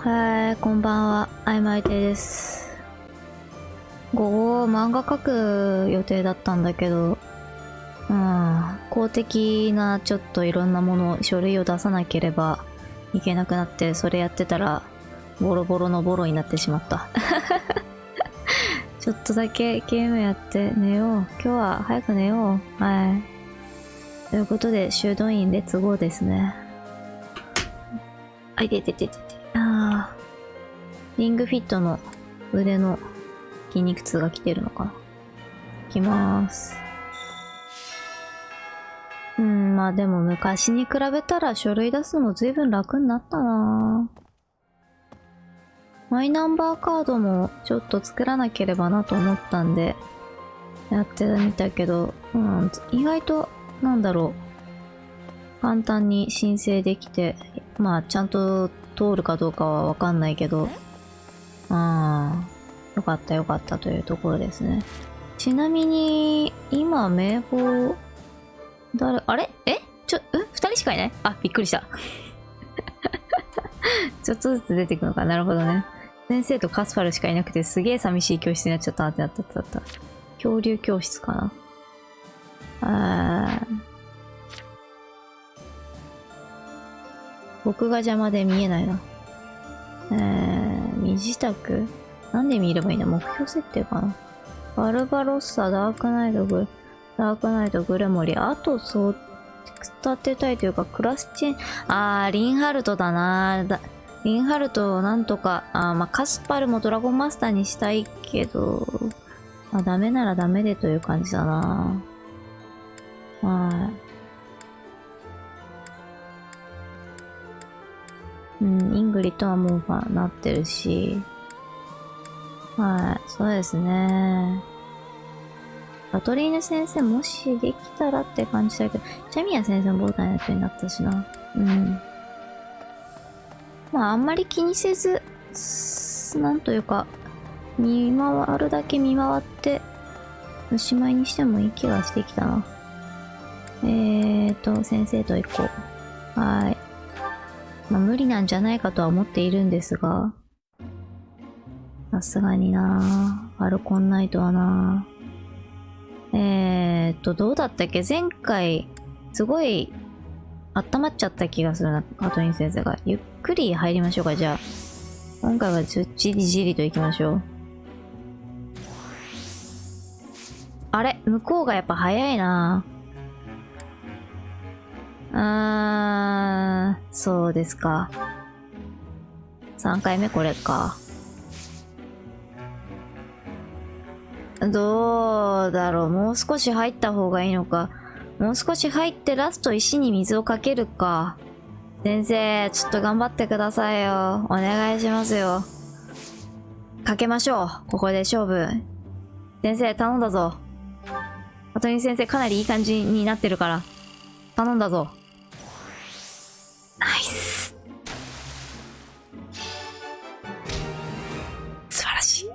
はい、こんばんは。あいまいてです。午後、漫画描く予定だったんだけど、公的なちょっといろんなもの、書類を出さなければいけなくなって、それやってたら、ボロボロのボロになってしまった。ちょっとだけゲームやって寝よう。今日は早く寝よう。はい。ということで、修道院レッツゴーですね。あいててててて。リングフィットの腕の筋肉痛が来てるのかな。いきまーす。まあでも昔に比べたら書類出すのも随分楽になったなぁ。マイナンバーカードもちょっと作らなければなと思ったんで、やってみたけど、意外と、なんだろう。簡単に申請できて、まあちゃんと通るかどうかはわかんないけど、よかったよかったというところですね。ちなみに、今、名簿、あれ二人しかいない？あ、びっくりした。ちょっとずつ出てくのか。なるほどね。先生とカスパルしかいなくて、すげえ寂しい教室になっちゃったなってなった。恐竜教室かな。僕が邪魔で見えないな。身支度？なんで見ればいいんだ？目標設定かな。バルバロッサ、ダークナイト、グレモリ。あと、そう、立てたいというか、クラスチェン、リンハルトだな。リンハルトをなんとか、まあ、カスパルもドラゴンマスターにしたいけど、ダメならダメでという感じだな。イングリッドはもうなってるし、そうですね。バトリーヌ先生もしできたらって感じだけど、ジャミア先生もボーダーの役になったしな。まああんまり気にせず、なんというか、見回るだけ見回って、おしまいにしてもいい気がしてきたな。先生と行こう。まあ無理なんじゃないかとは思っているんですが、さすがになぁ。ファルコンナイトはなぁ。どうだったっけ？前回、すごい、温まっちゃった気がするな、カトリン先生が。ゆっくり入りましょうか、じゃあ。今回はじりじりと行きましょう。あれ？向こうがやっぱ早いな。そうですか。3回目これか。どうだろう。もう少し入った方がいいのか。もう少し入ってラスト石に水をかけるか。先生、ちょっと頑張ってくださいよ。お願いしますよ。かけましょう。ここで勝負。先生、頼んだぞ。カトリン先生、かなりいい感じになってるから。頼んだぞ。ナイス。素晴らしい。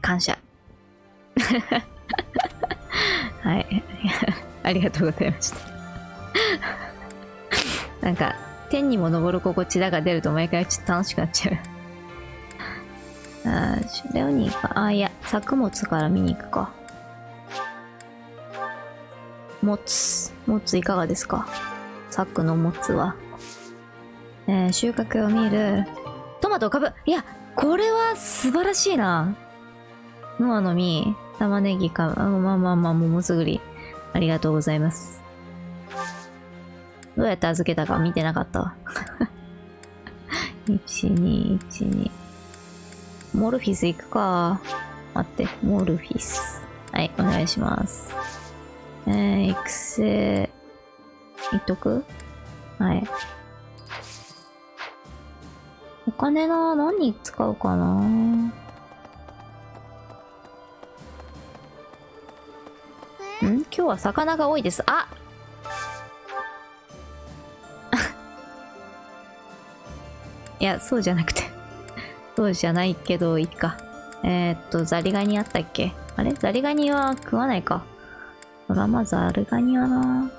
感謝。はい。ありがとうございました。なんか、天にも昇る心地だが出ると毎回ちょっと楽しくなっちゃう。レオニーか。いや、作物から見に行くか。もついかがですか？作のもつは。収穫を見る。トマトを株。いや、これは素晴らしいな。ノアの実、玉ねぎか、桃すぐり。ありがとうございます。どうやって預けたか見てなかったわ。1212。モルフィス行くか。待って、モルフィス。はい、お願いします。育成、いっとく？はい。お金何に使うかな？今日は魚が多いです。いや、そうじゃなくて。そうじゃないけど、いいか。ザリガニあったっけ？あれ？ザリガニは食わないか。まずザリガニはな。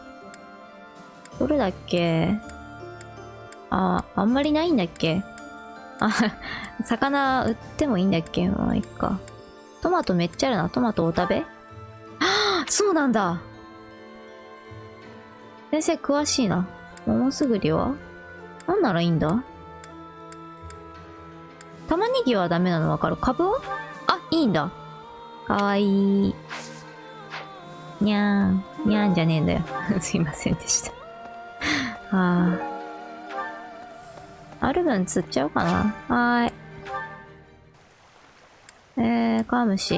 どれだっけ？あんまりないんだっけ？あ、魚売ってもいいんだっけ？まあ、いっか。トマトめっちゃあるな。トマトお食べ？はあ、そうなんだ。先生詳しいな。桃すぐりはなんならいいんだ？玉ねぎはダメなのわかる。カブは？あ、いいんだ。かわいい。にゃーん。にゃーんじゃねえんだよ。すいませんでした。はあ。ある分釣っちゃおうかな。はーい。カムシ。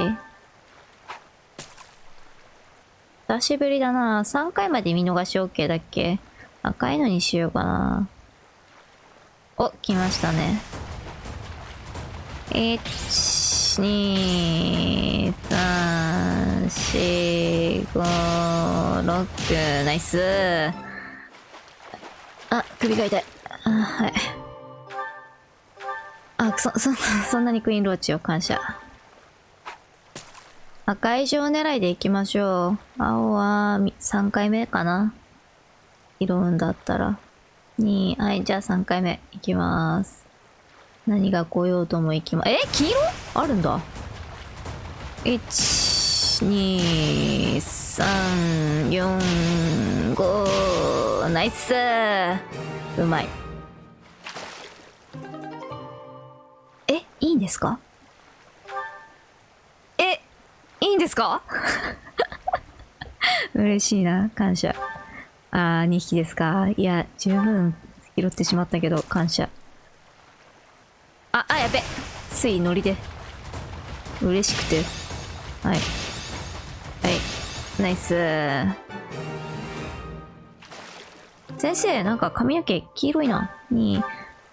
久しぶりだな。3回まで見逃し OK だっけ？赤いのにしようかな。お、来ましたね。1、2、3、4、5、6。ナイス。あ、首が痛い。あ、はい。あ、そんなにクイーンローチを感謝。赤い状狙いでいきましょう。青は3回目かな。拾うんだったら。2、はい、じゃあ3回目いきます。何が来ようともいきま、黄色あるんだ。1、2、3、4、5。ナイスー。うまい。いいんですか？いいんですか？嬉しいな。感謝。2匹ですか？いや、十分拾ってしまったけど、感謝。やべ。ついノリで。嬉しくて。はい。はい。ナイスー。先生、なんか髪の毛黄色いな。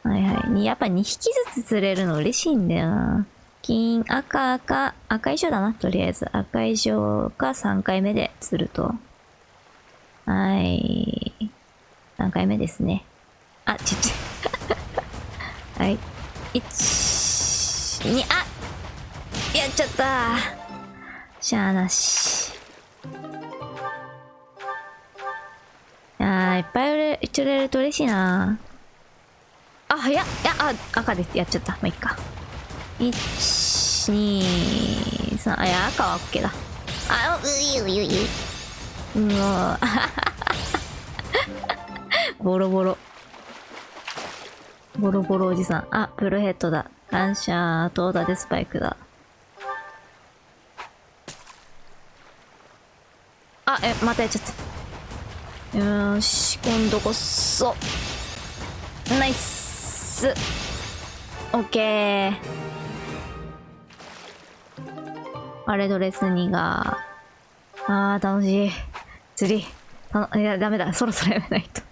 はいはい。やっぱ2匹ずつ釣れるの嬉しいんだよな。金、赤以上だな、とりあえず。赤以上か3回目で釣ると。はい。3回目ですね。ちっちゃい。はい。1、2、やっちゃったしゃーなし。いっぱい釣れると嬉しいな。早っ。赤でやっちゃった。まあ、いっか。1、2、3。赤は OK だ。うわボロボロ。ボロボロおじさん。ブルーヘッドだ。感謝。トーダでスパイクだ。またやっちゃった。よーし、今度こそ。ナイス。オッケー。あれドレス2が。楽しい。釣り。いや、ダメだ。そろそろやめないと。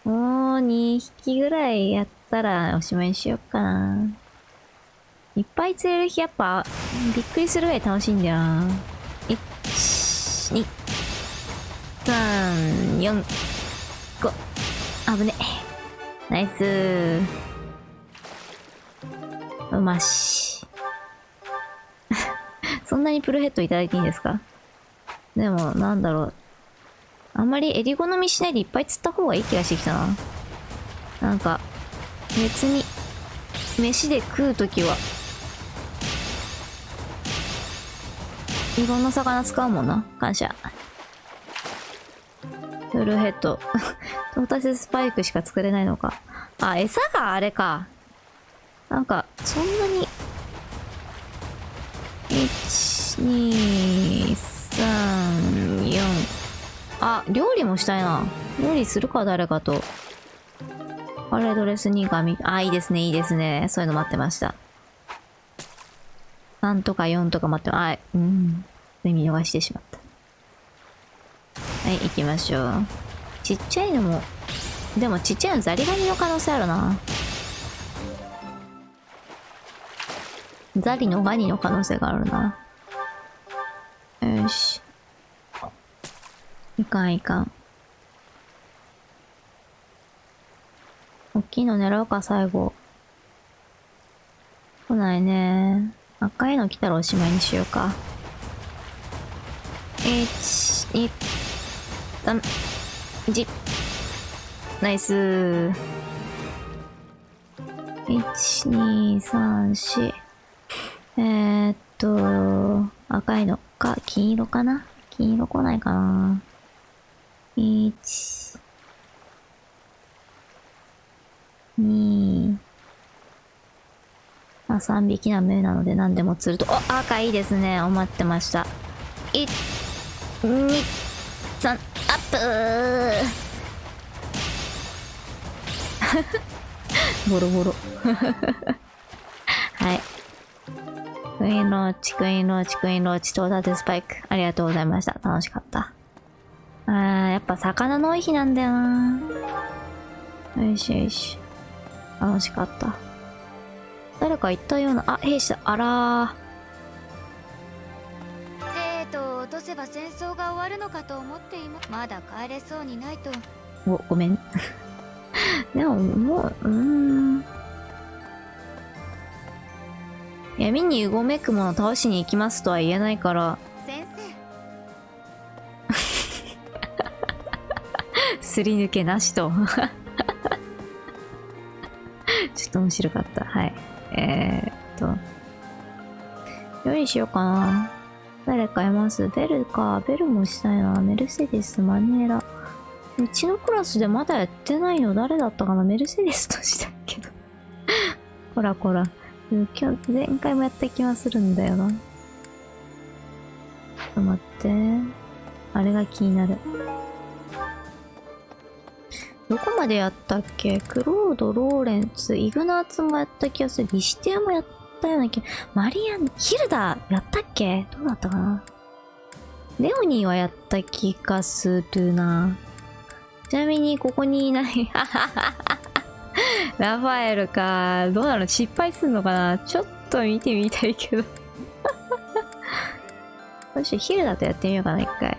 もう2匹ぐらいやったらおしまいにしようかな。いっぱい釣れる日やっぱびっくりするぐらい楽しいんだよな。1、2、3、4、5。危ね。ナイスー。うまし。そんなにプルヘッドいただいていいんですか？でも、なんだろう。あんまり襟好みしないでいっぱい釣った方がいい気がしてきたな。なんか、別に、飯で食うときは、いろんな魚使うもんな。感謝。フルヘッド。トータススパイクしか作れないのか。餌があれか。なんか、そんなに。1、2、3、4。料理もしたいな。料理するか、誰かと。あれ、ドレスに髪。いいですね、いいですね。そういうの待ってました。3とか4とか待って、見逃してしまった。はい、行きましょう。ちっちゃいのも、でもちっちゃいのザリガニの可能性あるな。ザリのガニの可能性があるな。よし。いかんいかん。大きいの狙うか、最後。来ないね。赤いの来たらおしまいにしようか。1、2、3、1。ナイスー。1、2、3、4。赤いのか、金色かな？金色来ないかな？ 1、2、まあ3匹な目なので何でも釣ると。お、赤いいですね。お待ってました。1、2、3、アップーボロボロ。はい。クイーンローチ、クイーンローチ、クイーンローチ、トータルスパイク。ありがとうございました。楽しかった。やっぱ魚の多い日なんだよな。よしよし。楽しかった。誰か言ったような、あ、兵士だ。あら生徒を落とせば戦争が終わるのかと思っています。まだ帰れそうにないと。ごめん。でも、もう、闇にうごめくもの倒しに行きますとは言えないから。先生。すり抜けなしと。ちょっと面白かった。はい。料理しようかな。誰かいます？ベルか。ベルもしたいな。メルセデス、マネーラ。うちのクラスでまだやってないの誰だったかな？メルセデスとしたけど。こらこら。今日、前回もやった気がするんだよな。ちょっと待って。あれが気になる。どこまでやったっけ？クロード、ローレンツ、イグナーツもやった気がする。リシテアもやったような気が。マリアン、ヒルダやったっけ？どうだったかな？レオニーはやった気がするな。ちなみにここにいない。ラファエルか。どうなの？失敗すんのかな？ちょっと見てみたいけど。よし、ヒルダとやってみようかな、一回。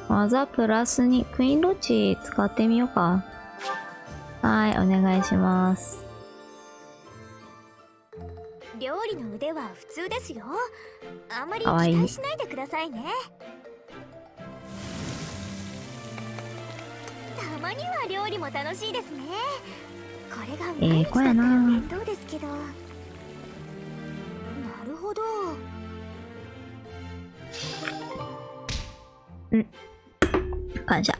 技プラスにクイーンロッチ使ってみようか。はい、お願いします。料理の腕は普通ですよ。あまり期待しないでくださいね。たまには料理も楽しいですね。これが毎日だったら面倒ですけど。なるほど。感謝。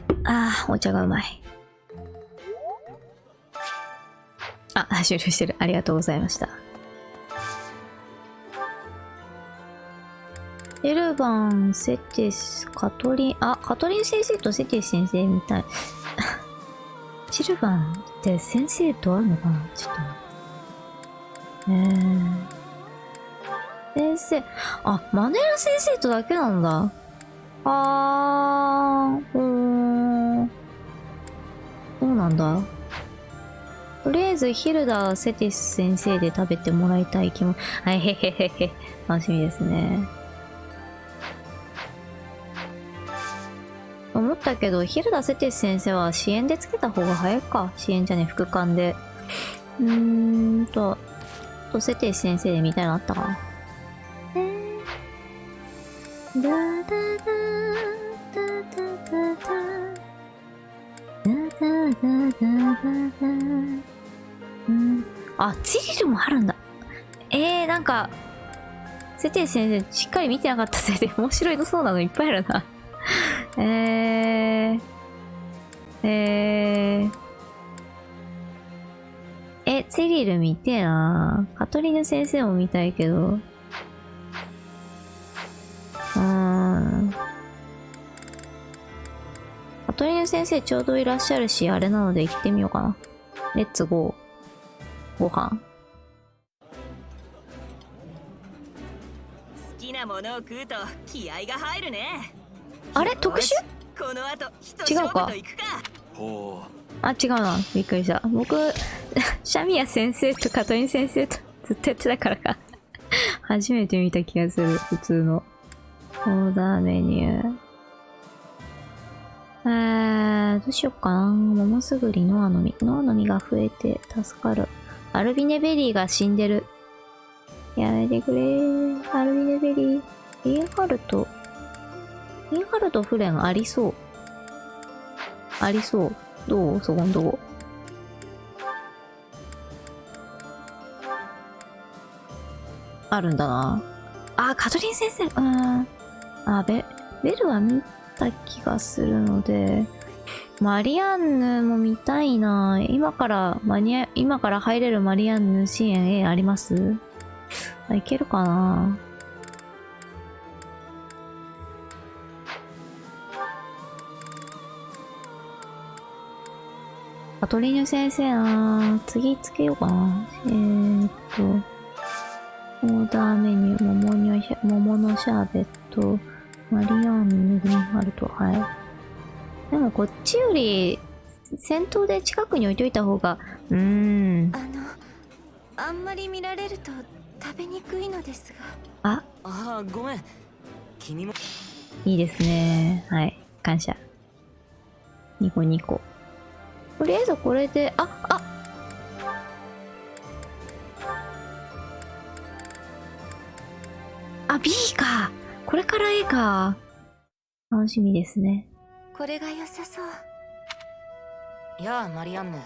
お茶がうまい。終了してる。ありがとうございました。エルバン、セティス、カトリン、カトリン先生とセティス先生みたい。シルバンって先生とあるのかな？ちょっと待って。先生、マネラ先生とだけなんだ。そうなんだ。とりあえずヒルダ、セティス先生で食べてもらいたい気も。はい、へへへへ。楽しみですね。思ったけど、ヒルダ・セティス先生は支援でつけた方が早いか。支援じゃねえ、副官で。セティス先生でみたいなのあったかな。ツリルもあるんだ。なんか、セティス先生しっかり見てなかったせいで面白いそうなのいっぱいあるな。ツリル見てえな。カトリーヌ先生も見たいけど。カトリーヌ先生ちょうどいらっしゃるし、あれなので行ってみようかな。レッツゴー。ご飯。好きなものを食うと気合が入るね。あれ特殊？この後違うか。違うな。びっくりした。僕、シャミヤ先生とカトリン先生とずっとやってたからか。初めて見た気がする。普通の。オーダーメニュー。どうしよっかな。桃すぐりノアの実。ノアの実が増えて助かる。アルビネベリーが死んでる。やめてくれー。アルビネベリー。インハルトフレンありそう。ありそう。どうそこんとこ。あるんだな。あ、カトリン先生。ベルは見た気がするので、マリアンヌも見たいな。今から入れるマリアンヌ支援 A あります？いけるかな。カトリーヌ先生な。次つけようかな。オーダーメニュー、桃のシャーベット、マリアンヌグリーンハルト、はい。でもこっちより、先頭で近くに置いといた方が、あんまり見られると食べにくいのですが。ごめん。君も。いいですね。はい。感謝。ニコニコ。とりあえずこれで、B か。これから A か。楽しみですね。これが良さそう。やあ、マリアンヌ。は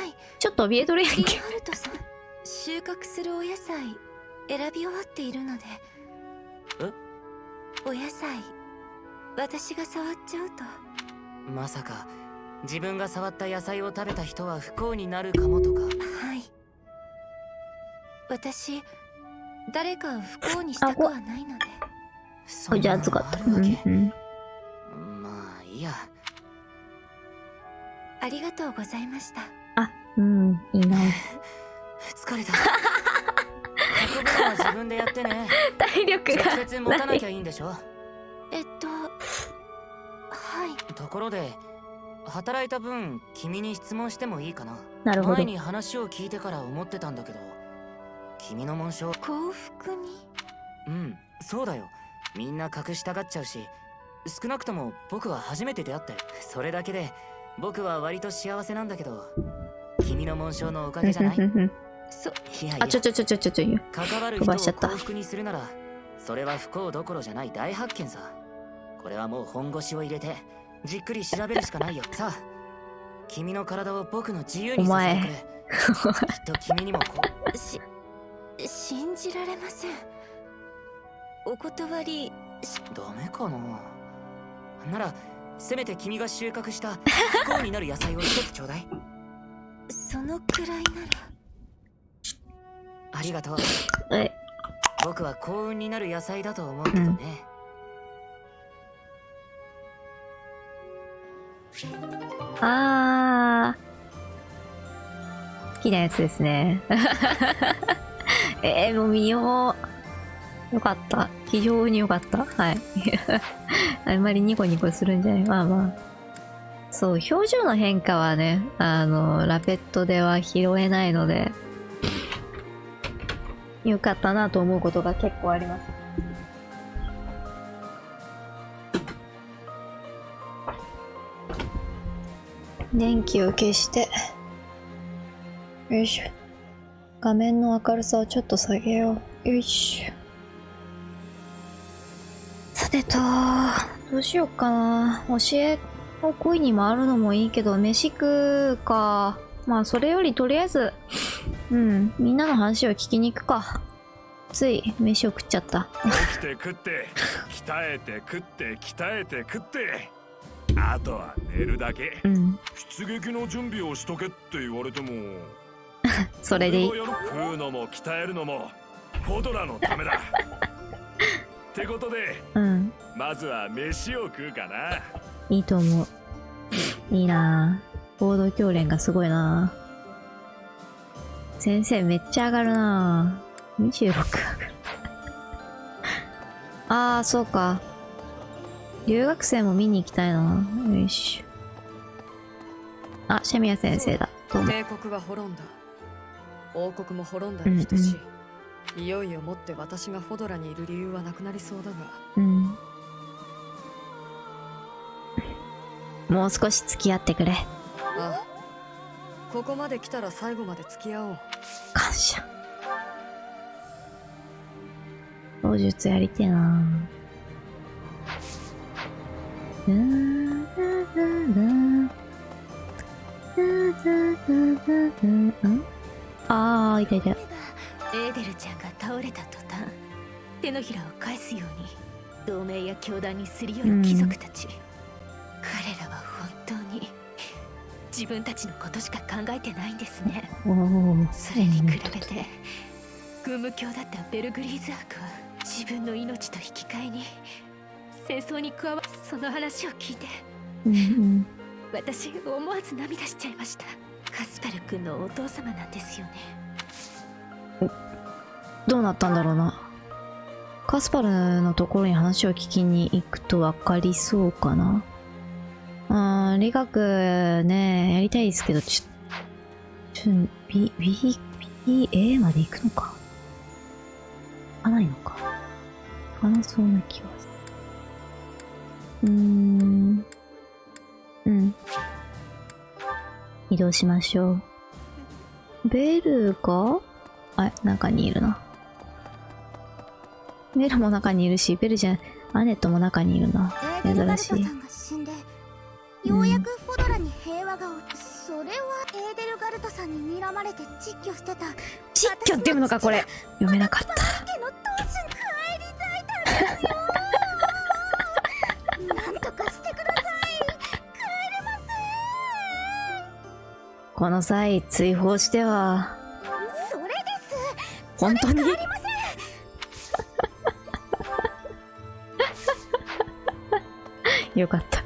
い。ちょっと怯えとるやんけ。リーハルトさん、収穫するお野菜選び終わっているので。お野菜、私が触っちゃうと。まさか自分が触った野菜を食べた人は不幸になるかもとか。はい。私、誰かを不幸にしたくはないので。じゃあ預かった。まあいいや。ありがとうございました。いいな。疲れた。運ぶのは自分でやってね。体力が直接持たなきゃいいんでしょ。はい。ところで、働いた分君に質問してもいいかな。なるほど。前に話を聞いてから思ってたんだけど、君の紋章。幸福に。そうだよ。みんな隠したがっちゃうし、少なくとも僕は初めて出会ったよ。それだけで僕は割と幸せなんだけど、君の紋章のおかげじゃない？いやいや、ちょ。関わる人を幸福にするなら、それは不幸どころじゃない大発見さ。これはもう本腰を入れてじっくり調べるしかないよ。さあ、君の体を僕の自由にさせてくれ。きっと君にも信じられません。お断りダメかな。ならせめて君が収穫した不幸になる野菜を一つちょうだい。そのくらいなら。ありがとう。僕は幸運になる野菜だと思うけどね。好きなやつですね。もう見よう。よかった。非常によかった。はい。あんまりニコニコするんじゃない。まあまあ。そう、表情の変化はね、ラペットでは拾えないので、よかったなと思うことが結構あります。電気を消して、よいしょ。画面の明るさをちょっと下げよう。よいしょ。さてと、どうしようかな。教えを恋に回るのもいいけど、飯食うか。まあ、それよりとりあえず、みんなの話を聞きに行くか。つい、飯を食っちゃった。起きて食って、鍛えて食って、鍛えて食って。あとは寝るだけ。出撃の準備をしとけって言われても。それでいい。食うのも鍛えるのも、フォドラのためだ。ってことで、まずは飯を食うかな。いいと思う。いいなぁ。合同教練がすごいなぁ。先生めっちゃ上がるなぁ。26上がる。そうか。留学生も見に行きたいな。よいしょ。シェミヤ先生だ。どうも。帝国は滅んだ。王国も滅んだに等しい。いよいよもって私がフォドラにいる理由はなくなりそうだが。もう少し付き合ってくれ。ここまで来たら最後まで付き合おう。感謝。妖術やりてえな。あー、いたいた。エーデルちゃんが倒れた途端、手のひらを返すように同盟や教団にすり寄る貴族たち、彼らは本当に自分たちのことしか考えてないんですね。それに比べて軍務教だったベルグリーズアークは自分の命と引き換えに戦争に加わる。その話を聞いて、私思わず涙しちゃいました。カスパル君のお父様なんですよね。どうなったんだろうな。カスパルのところに話を聞きに行くと分かりそうかな。理学ね、やりたいですけど、BA まで行くのか。行かないのか。行かなそうな気がする。移動しましょう。ベルが、中にいるな。ベルも中にいるし、アネットも中にいるな。エーデルガルトさ珍しい。んが死んで、ようやくフォドラに平和がそれはエーデルガルトさんに睨まれて窒居してた。窒居って読むのかこれ。読めなかった。家の当主に帰りたいたんですよ。なんとかしてください。帰れまこの際、追放しては、せん。それです。本当にありません。よかった。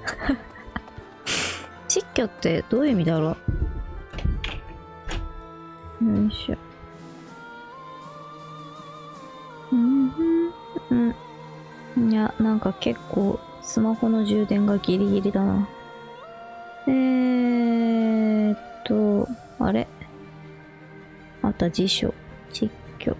窒居ってどういう意味だろう。よいしょ。いや、なんか結構スマホの充電がギリギリだな。あれあった辞書。窒居。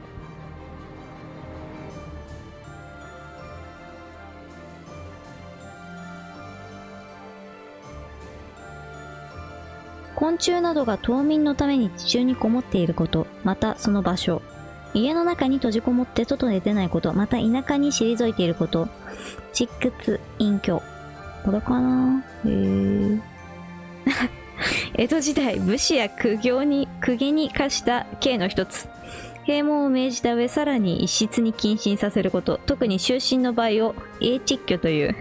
昆虫などが冬眠のために地中にこもっていること、またその場所。家の中に閉じこもって外へ出ないこと、また田舎に退いていること。蓄屈隠居。これかな？江戸時代、武士や公家に課した刑の一つ。閉門を命じた上、さらに一室に謹慎させること。特に終身の場合を永窒居という。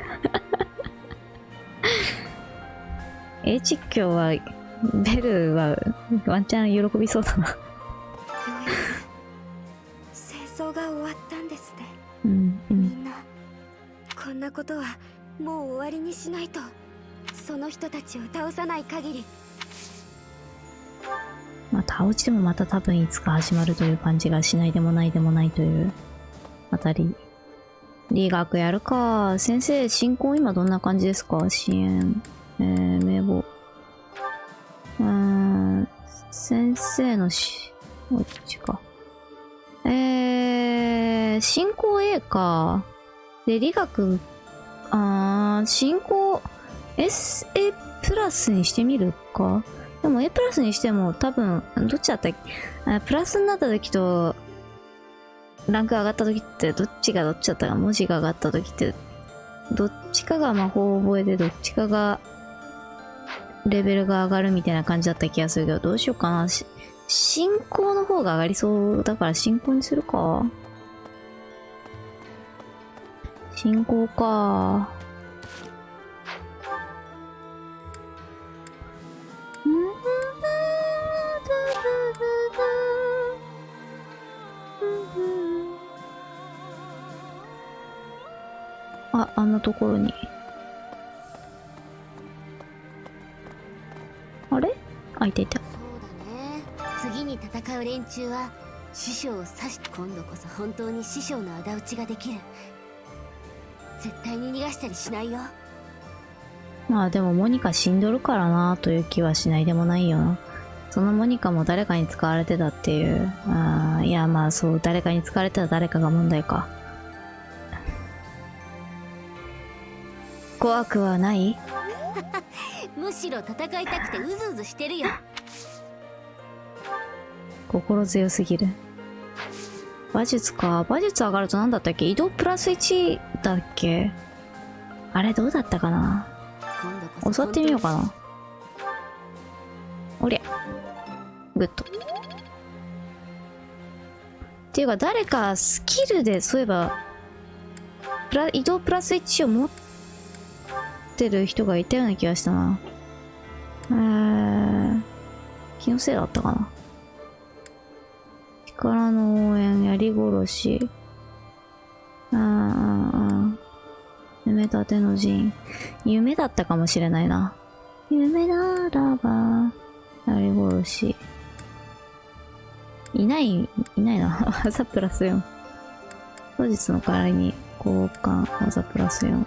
永窒居は、ベルはワンチャン喜びそうだな。ようやく戦争が終わったんですね。みんなこんなことはもう終わりにしないと。その人たちを倒さない限り。まあ倒してもまた多分いつか始まるという感じがしないでもないでもないというあたり。理学やるか。先生、進行今どんな感じですか？支援、名簿。先生のこっちか。進行 A か。で、理学、進行 SA プラスにしてみるか。でも A プラスにしても多分、どっちだったっけ？プラスになった時と、ランク上がった時って、どっちがどっちだったか、文字が上がった時って、どっちかが魔法を覚えて、どっちかが、レベルが上がるみたいな感じだった気がするけど、どうしようかな。進行の方が上がりそうだから進行にするか。進行か。あんなところに。あれ？いたいた。そうだね。次に戦う連中は師匠を指し、今度こそ本当に師匠の仇討ちができる。絶対に逃がしたりしないよ。まあでもモニカ死んどるからなという気はしないでもないよな。そのモニカも誰かに使われてたっていう。いやまあそう、誰かに使われてた誰かが問題か。怖くはない？むしろ戦いたくてうずうずしてるよ。心強すぎる。馬術か。馬術上がると何だったっけ？移動プラス1だっけ？あれどうだったかな？教わってみようかな。おりゃ。グッド。っていうか、誰かスキルで、そういえば、移動プラス1を持ってる人がいたような気がしたな。気のせいだったかな。力の応援、槍殺し。夢立ての陣。夢だったかもしれないな。夢ならば、槍殺し。いないな。技プラス4。当日の代わりに交換、技プラス4。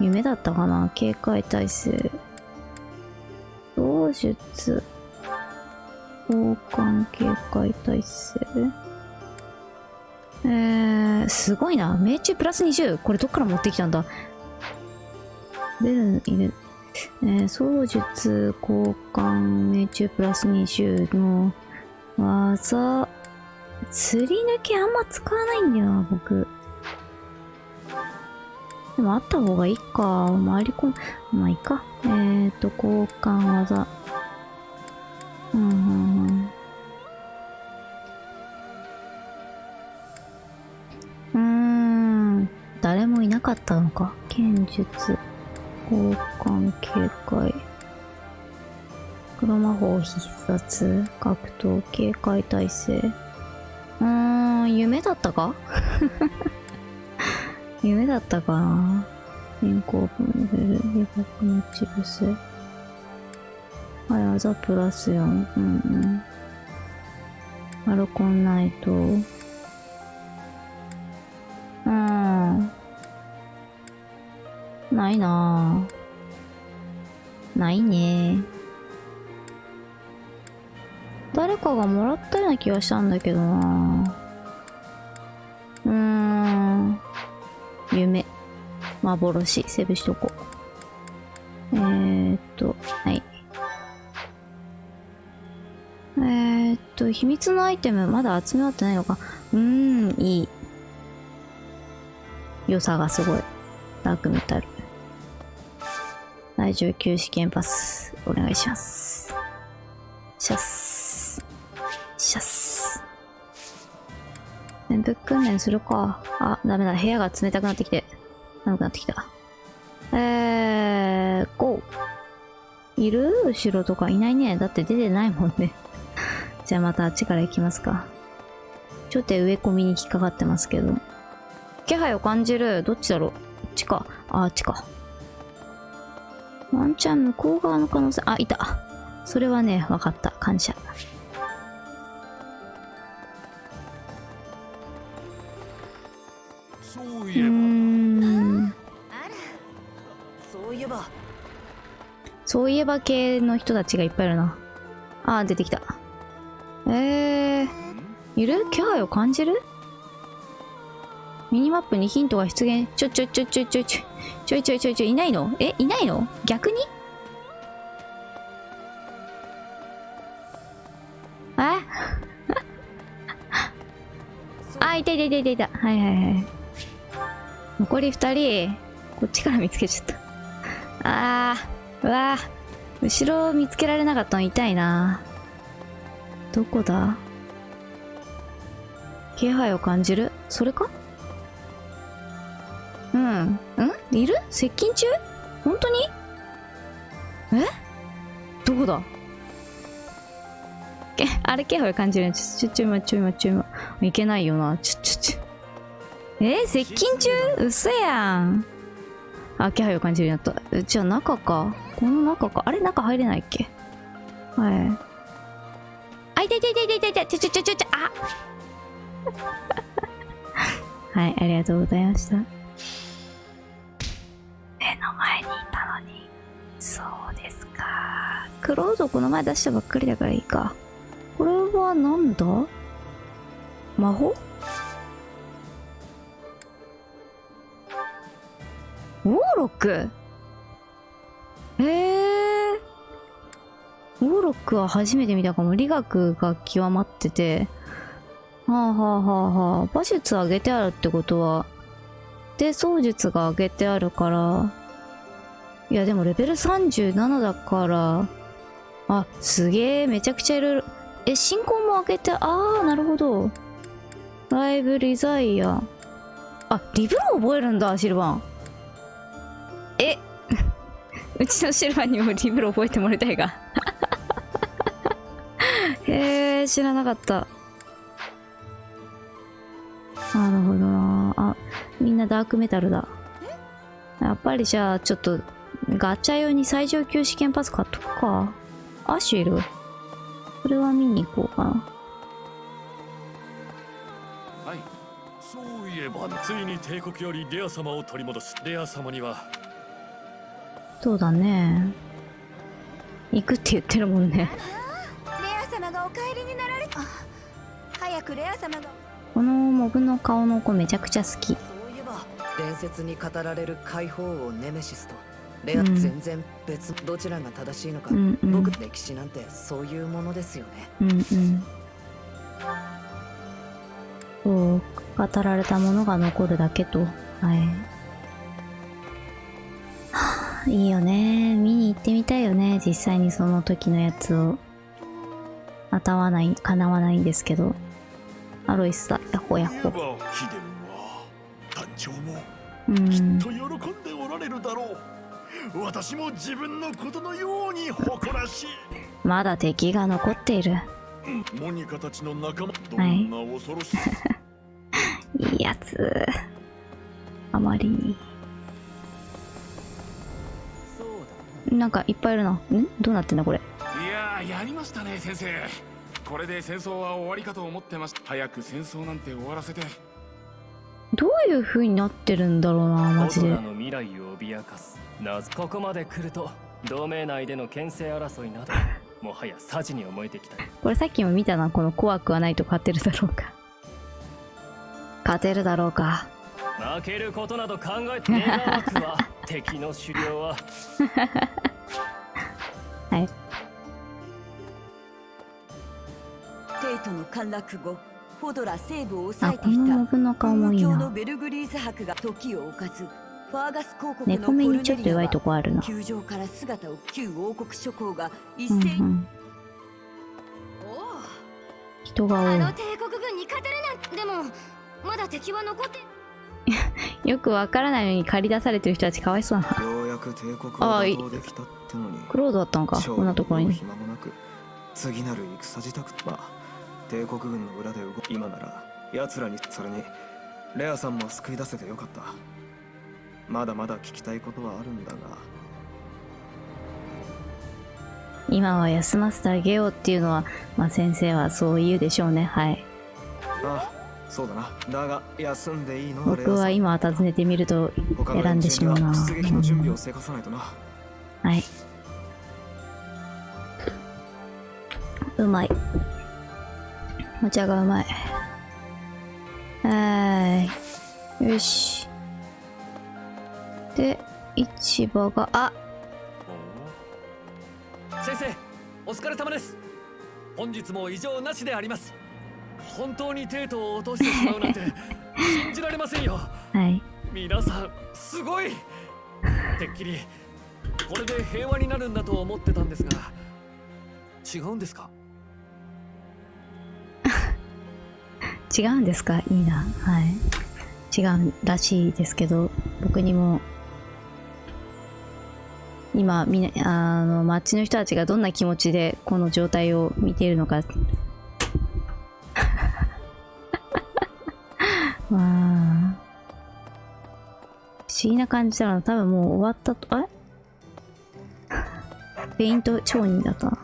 夢だったかな。警戒耐性。同術。交換警戒耐性。すごいな。命中プラス20。これどっから持ってきたんだ。ベルいる。操術交換命中プラス20の技。釣り抜けあんま使わないんだよな、僕。でもあった方がいいか。回り込む。まあいいか。交換技。誰もいなかったのか。剣術、交換警戒、黒魔法必殺、格闘警戒耐性。夢だったか夢だったかな。変更分レベル、美学持ち伏せ。はい、技プラス4。アルコンナイト。ないなぁ。ないね。誰かがもらったような気がしたんだけどなぁ。夢。幻。セーブしとこう。はい。秘密のアイテム、まだ集め終わってないのか。いい。良さがすごい。ダークメタル。第19試験パス、お願いします。シャッス。シャッス。潜伏訓練するか。あ、ダメだ。部屋が冷たくなってきて。寒くなってきた。GO。いる？後ろとかいないね。だって出てないもんね。じゃあまたあっちから行きますか。ちょっと植え込みに引っかかってますけど。気配を感じる。どっちだろう。こっちか。あっちか。ワンチャン向こう側の可能性。あ、いた。それはね、わかった。感謝。そういえば。そういえば系の人たちがいっぱいいるな。あ、出てきた。いる？気配を感じる？ミニマップにヒントが出現。ちょいないの？いないの？逆に？あ、いた。はい。残り2人。こっちから見つけちゃった。うわぁ。後ろ見つけられなかったの痛いな。どこだ？気配を感じる？それか？いる？接近中？本当に？どこだ？あれ気配を感じる。ちょ。いけないよな。接近中？嘘やん。あ、気配を感じるようになった。じゃあ中か。この中か。あれ中入れないっけ？はい。あ、いた。あはい、ありがとうございました。目の前にいたのに。そうですか。クローズをこの前出したばっかりだからいいか。これはなんだ？魔法？ウォーロック？ウォーロックは初めて見たかも。理学が極まってて。馬術上げてあるってことは、で、槍術が上げてあるから、いやでもレベル37だから、あ、すげえ、めちゃくちゃいろいろ。進行も上げて、なるほど。ライブリザイア。リブロ覚えるんだ、シルバン。うちのシルバンにもリブロ覚えてもらいたいが。知らなかった。なるほどな。みんなダークメタルだ。やっぱりじゃあ、ちょっと、ガチャ用に最上級試験パス買っとくか。アシュいる。これは見に行こうかな。はい。そういえば、ついに帝国よりレア様を取り戻し、レア様には。そうだね。行くって言ってるもんね。レア様がお帰りになられた。早くレア様が。このモブの顔の子めちゃくちゃ好き。そういえば伝説に語られる解放王ネメシスとレア、全然別、どちらが正しいのか、僕歴史なんてそういうものですよね。そう、語られたものが残るだけと。いいよね。見に行ってみたいよね。実際にその時のやつを。叶わないんですけど。アロイスだ。ヤッホヤッホ。貴殿は団長もきっと喜んでおられるだろう。私も自分のことのように誇らしい。まだ敵が残っている。モニカたちの仲間、どんな恐ろしい。いいやつ。あまりに。なんかいっぱいいるな。どうなってんだこれ。いやー、やりましたね、先生。これで戦争は終わりかと思ってました。早く戦争なんて終わらせて。どういう風になってるんだろうな、マジで。の未来を脅かす謎。ここまで来ると同盟内での牽制争いなどもはやサジに思えてきた。これさっきも見たな。この怖くはないと勝てるだろうか。勝てるだろうか。負けることなど考えて願わくは敵の狩猟は。はい。テイトの陥落後、フォドラ西部を抑えてこいたのモブの顔もいいな。空境のベルグリーズ伯が時を置かず、ファーガス公国の猫目にちょっと弱いとこあるな。球場から姿を旧王国諸侯が一斉に、人が多い。帝国軍に勝てるなん。でもまだ敵は残って。よくわからないのに借り出されてる人たちかわいそうだな。ようやく帝国を打倒できたってのに。クロードだったのか、こんなところに。暇もなく次なる戦自宅。帝国軍の裏で動く今なら奴らに。それにレアさんも救い出せてよかった。まだまだ聞きたいことはあるんだが、今は休ませてあげようっていうのは、先生はそう言うでしょうね。はい。そうだな。だが休んでいいのはレアさん。僕は今訪ねてみると選んでしまうな。出撃の準備をせかさないとな。はい。うまい。お茶がうまい。よし。で、市場が、先生、お疲れ様です。本日も異常なしであります。本当にテイトを落としてしまうなんて信じられませんよ。はい。皆さんすごい。てっきりこれで平和になるんだと思ってたんですが、違うんですか？違うんですか？いいな。はい。違うらしいですけど、僕にも今街の人たちがどんな気持ちでこの状態を見ているのか。不思議な感じだな。多分もう終わったと。ペイント商人だった。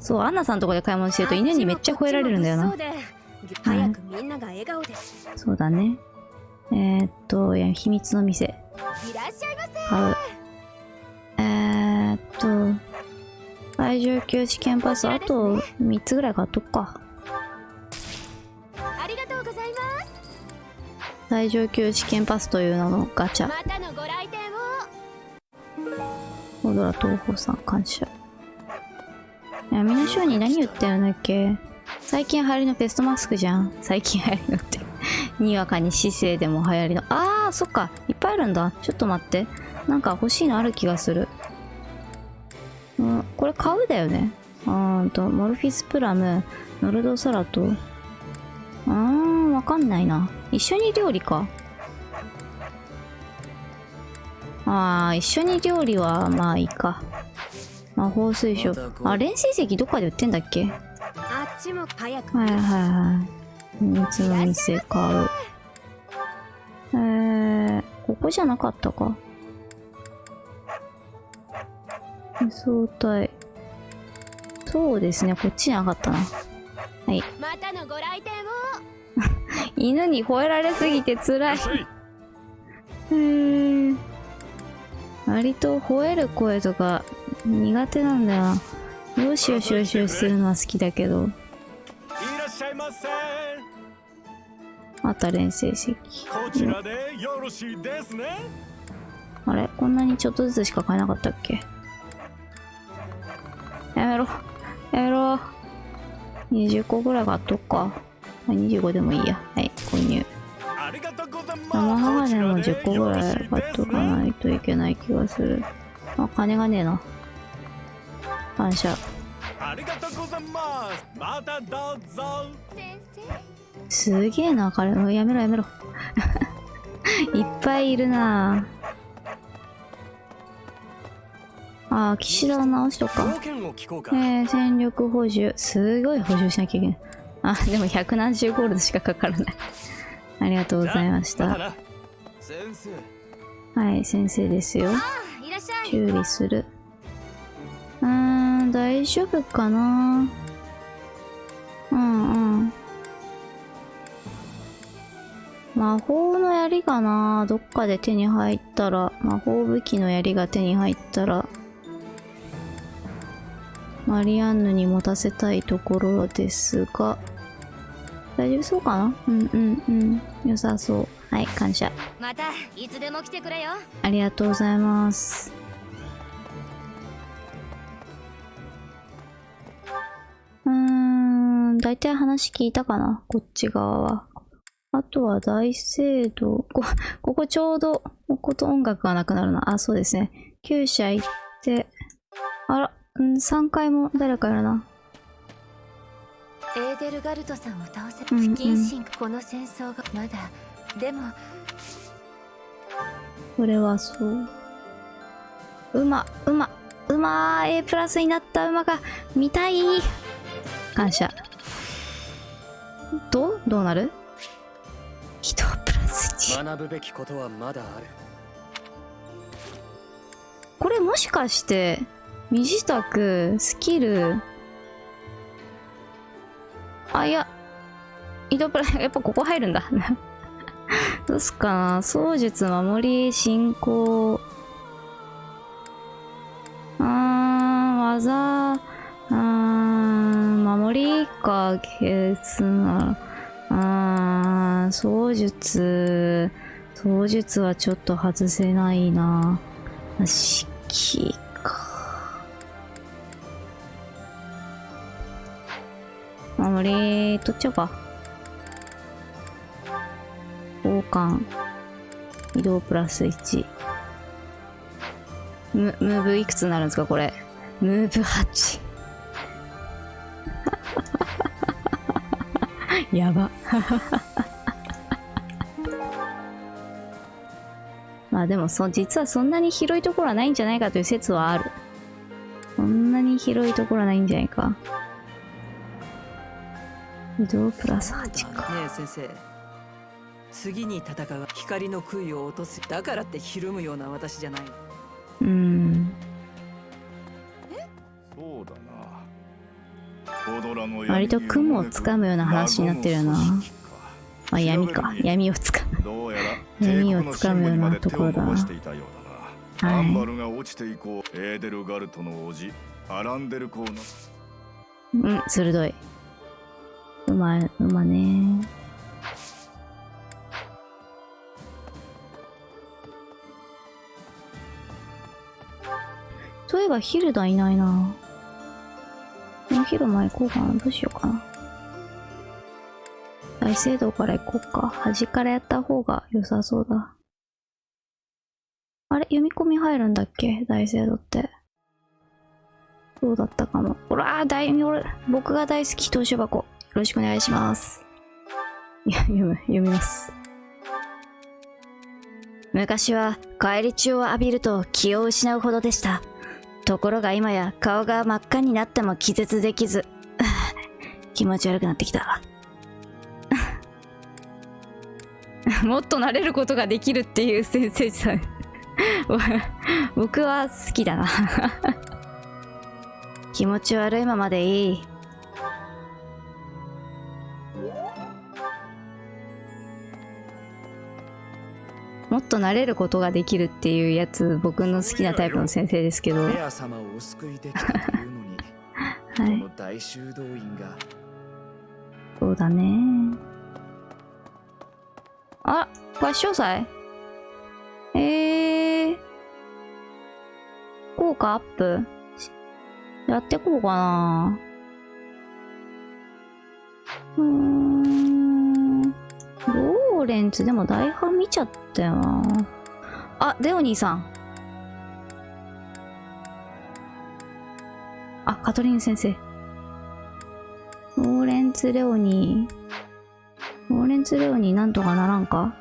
そう、アンナさんのとこで買い物してると犬にめっちゃ吠えられるんだよな。早くみんなが笑顔で。そうだね。秘密の店。いらっしゃいませ。最上級試験パス、あと3つぐらい買っとくか。ありがとうございます。最上級試験パスという名のガチャ。またのご来店を。オドラ東宝さん感謝。闇の商人何言ってるんだっけ。最近流行りのペストマスクじゃん。最近流行りのってにわかに姿勢でも流行りの。そっか、いっぱいあるんだ。ちょっと待って、なんか欲しいのある気がする。うん、これ買うだよね。モルフィスプラム、ノルドサラト。わかんないな。一緒に料理か。一緒に料理はまあいいか。魔法水晶。錬成石どっかで売ってんだっけ？あっちも早く。はいはいはい。秘密の店買う。ここじゃなかったか。輸送隊。そうですね、こっちじゃなかったな。はい。またのご来店を。犬に吠えられすぎて辛い。割と吠える声とか苦手なんだよな。よしよしよしよしするのは好きだけど。いらっしゃいませ。あった錬成石。こちらでよろしいですね。あれこんなにちょっとずつしか買えなかったっけ？やめろ。やめろ。20個ぐらい買っとくか。25でもいいや。はい、購入。生鋼も10個ぐらい買っとかないといけない気がする。金がねえな。感謝。ありがとうございます。またどうぞ。すげえな、彼。やめろやめろ。いっぱいいるな。騎士団直しとくか。戦力補充。すごい補充しなきゃいけない。でも170ゴールドしかかからない。ありがとうございました。はい、先生ですよ。修理する。大丈夫かな。魔法の槍がな、どっかで手に入ったら、魔法武器の槍が手に入ったら、マリアンヌに持たせたいところですが、大丈夫そうかな？良さそう。はい、感謝。またいつでも来てくれよ。ありがとうございます。大体話聞いたかな？こっち側は。あとは大聖堂。ここちょうど、ここと音楽がなくなるな。そうですね。厩舎行って、3階も誰かいるな。エーデルガルトさんを倒せ。不謹慎。この戦争がまだ。でも。これはそう。馬 A プラスになった馬が見たい。感謝。どうなる？1プラス1。学ぶべきことはまだある。これもしかして身支度スキルいや移動プラスやっぱここ入るんだ。どうすっかな。槍術守り進行技守りか消すなら槍術はちょっと外せないな。式か。守り取っちゃおうか。交換移動プラス1。ムーブいくつになるんですかこれ。ムーブ8。やば。まあでも実はそんなに広いところはないんじゃないかという説はある。そんなに広いところはないんじゃないか。移動プラス8か。ねえ先生、次に戦う光の杭を落とす。だからってひるむような私じゃない。そうだな。割と雲をつかむような話になってるな。闇か。闇をつかむ。闇をつかむようなところだな。アンバルが落ちて以降、エーデルガルトの叔父アランデル公の鋭い。馬ね。そういえばヒルダいないな。この広間行こうかな。どうしようかな。大聖堂から行こうか。端からやった方が良さそうだ。あれ読み込み入るんだっけ大聖堂って。そうだったかも。ほら僕が大好き投資箱。よろしくお願いします。いや、読みます。昔は返り血を浴びると気を失うほどでした。ところが今や顔が真っ赤になっても気絶できず、気持ち悪くなってきた。もっと慣れることができるっていう先生さん。僕は好きだな。気持ち悪いままでいい。もっと慣れることができるっていうやつ、僕の好きなタイプの先生ですけど。レア様をお救いできたというのに、この大修道院が。そうだね。あ、合唱祭？効果アップやってこうかな。ローレンツでも大半見ちゃったよな。あ、デオニーさん。あ、カトリーヌ先生。ローレンツ・レオニーなんとかならんか。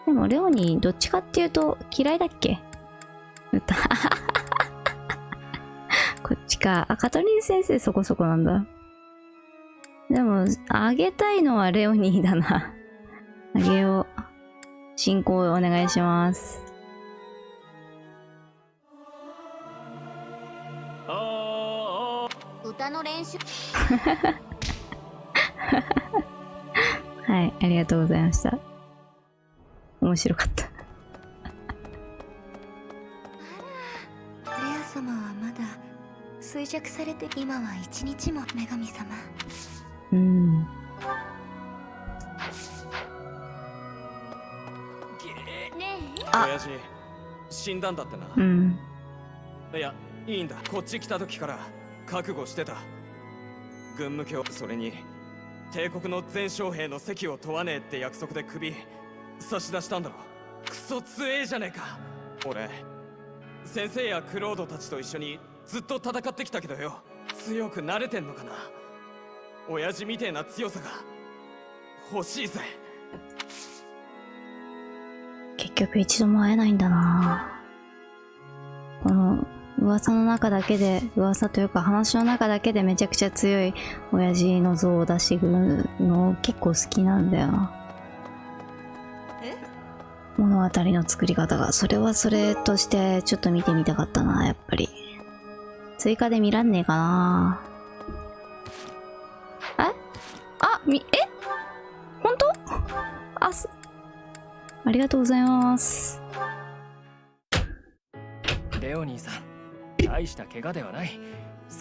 でもレオニーどっちかっていうと嫌いだっけ？こっちか。あ、カトリーヌ先生そこそこなんだ。でも、あげたいのはレオニーだな。あげよう。進行お願いします。歌の練習。はい、ありがとうございました。面白かった。レア様はまだ衰弱されて、今は一日も女神様。親父死んだんだってな。いや、いいんだ。こっち来た時から覚悟してた。軍務卿、それに帝国の全将兵の席を問わねえって約束で首差し出したんだろ。クソ強えじゃねえか。俺先生やクロードたちと一緒にずっと戦ってきたけどよ、強くなれてんのかな。親父みてえな強さが欲しいぜ。結局一度も会えないんだな。この噂の中だけで、噂というか話の中だけでめちゃくちゃ強い親父の像を出してくるの結構好きなんだよな。物語の作り方が、それはそれとしてちょっと見てみたかったな。やっぱり追加で見らんねえかな。本当？ありがとうございます。レオニーさん、大した怪我ではない。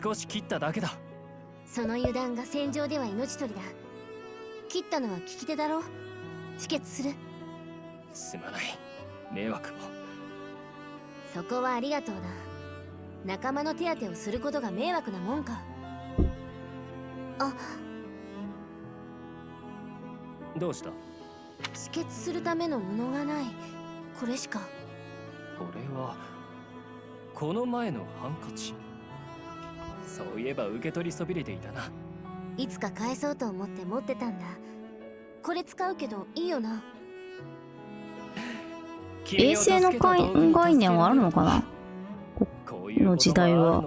少し切っただけだ。その油断が戦場では命取りだ。切ったのは利き手だろ。止血する。すまない。迷惑を。そこはありがとうだ。仲間の手当てをすることが迷惑なもんか。どうした？止血するための布がない。これしか。これはこの前のハンカチ。そういえば受け取りそびれていたな。いつか返そうと思って持ってたんだ。これ使うけどいいよな。衛星の概念はあるのかな、この時代は。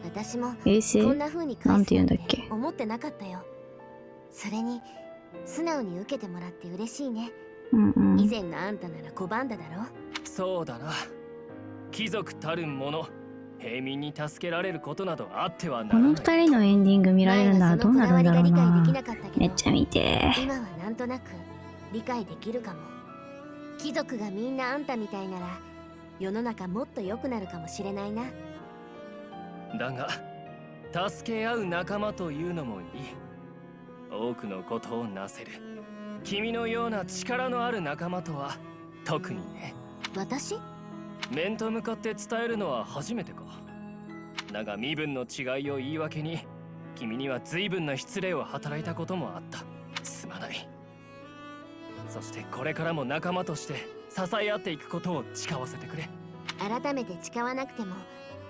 私も衛星こんな風になんて言うんだっけ。思ってなかったよ。それに素直に受けてもらって嬉しいね。以前のあんたなら拒んだだろ。そうだな。貴族たる者、平民に助けられることなどあってはならない。この二人のエンディング見られるならどうなるんだろうな。めっちゃ見て。今はなんとなく理解できるかも。貴族がみんなあんたみたいなら世の中もっと良くなるかもしれないな。だが助け合う仲間というのもいい。多くのことをなせる君のような力のある仲間とは特にね。私？面と向かって伝えるのは初めてか。だが身分の違いを言い訳に君には随分な失礼を働いたこともあった。すまない。そしてこれからも仲間として支え合っていくことを誓わせてくれ。改めて誓わなくても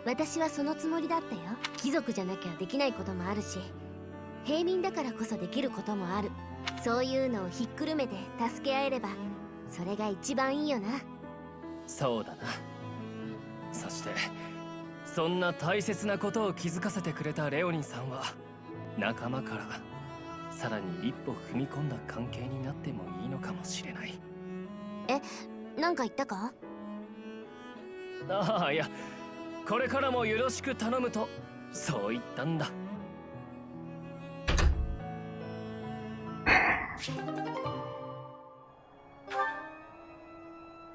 私はそのつもりだったよ。貴族じゃなきゃできないこともあるし、平民だからこそできることもある。そういうのをひっくるめて助け合えればそれが一番いいよな。そうだな。そしてそんな大切なことを気づかせてくれたレオニンさんは仲間からさらに一歩踏み込んだ関係になってもいいのかもしれない。なんか言ったか？ああ、いや、これからもよろしく頼むとそう言ったんだ。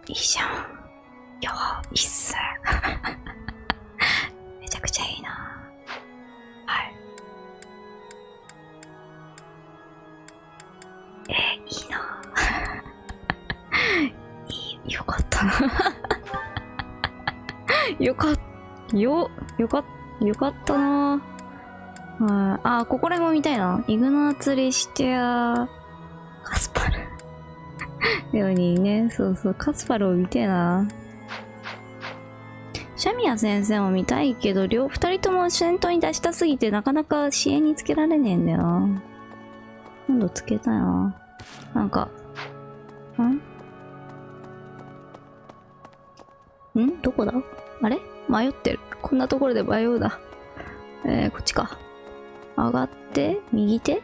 いいじゃん。いいっす。めちゃくちゃいいな。はい。いいな。よかったな。よかったな。はい。ここらも見たいな。イグナーツ・リシテア・カスパル。レオニーね。そうそう、カスパルを見てえな。シャミヤ先生も見たいけど、二人とも先頭に出したすぎてなかなか支援につけられねえんだよな。今度つけたいな。なんか、どこだ？あれ？迷ってる。こんなところで迷うだ。こっちか。上がって、右手？こ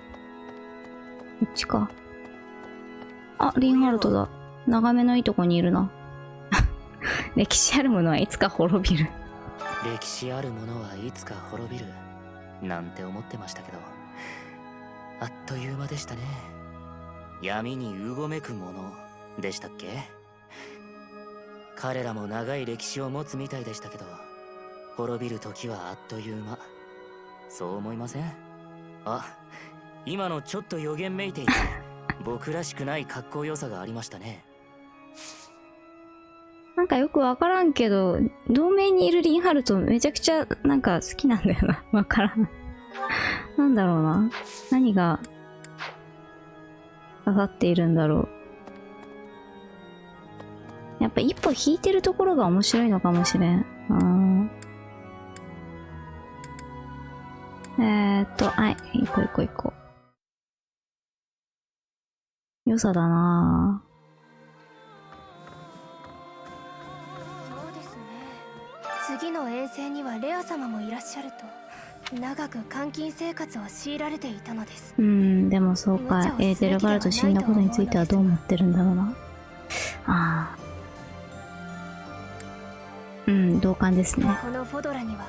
っちか。リンハルトだ。眺めのいいとこにいるな。歴史あるものはいつか滅びる。歴史あるものはいつか滅びるなんて思ってましたけど、あっという間でしたね。闇にうごめくものでしたっけ。彼らも長い歴史を持つみたいでしたけど、滅びる時はあっという間。そう思いません？今のちょっと予言めいていて僕らしくない格好良さがありましたね。なんかよくわからんけど、同盟にいるリンハルトめちゃくちゃなんか好きなんだよな。わからん。なんだろうな。何が刺さっているんだろう。やっぱ一歩引いてるところが面白いのかもしれん。はい、行こう。良さだなぁ。そうですね。次の遠征にはレア様もいらっしゃると、長く監禁生活を強いられていたのです。でもそうか。エーテルガルト死んだことについてはどう思ってるんだろうな。同感ですね。このフォドラには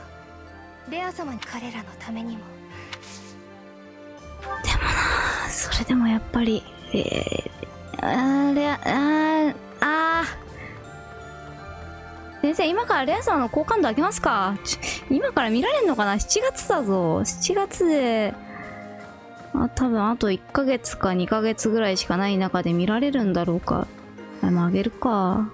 レア様に彼らのためにも。でもな、それでもやっぱり先生、今からレア様の好感度上げますか？今から見られんのかな？ 7 月だぞ。7月で多分あと1ヶ月か2ヶ月ぐらいしかない中で見られるんだろうか。上げるか。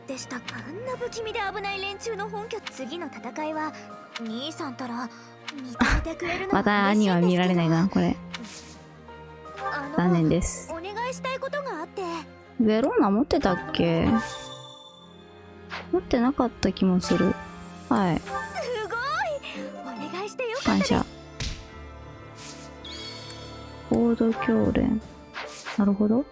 でしたか。あんな不気味で危ない連中の本拠。次の戦いは兄さんたら認めてくれるのまた兄は見られないな、これ。残念です。お願いしたいことがあって。ベローナ持ってたっけ？持ってなかった気もする。はい。すごい。お願いしてよかった感謝。コード教練。なるほど。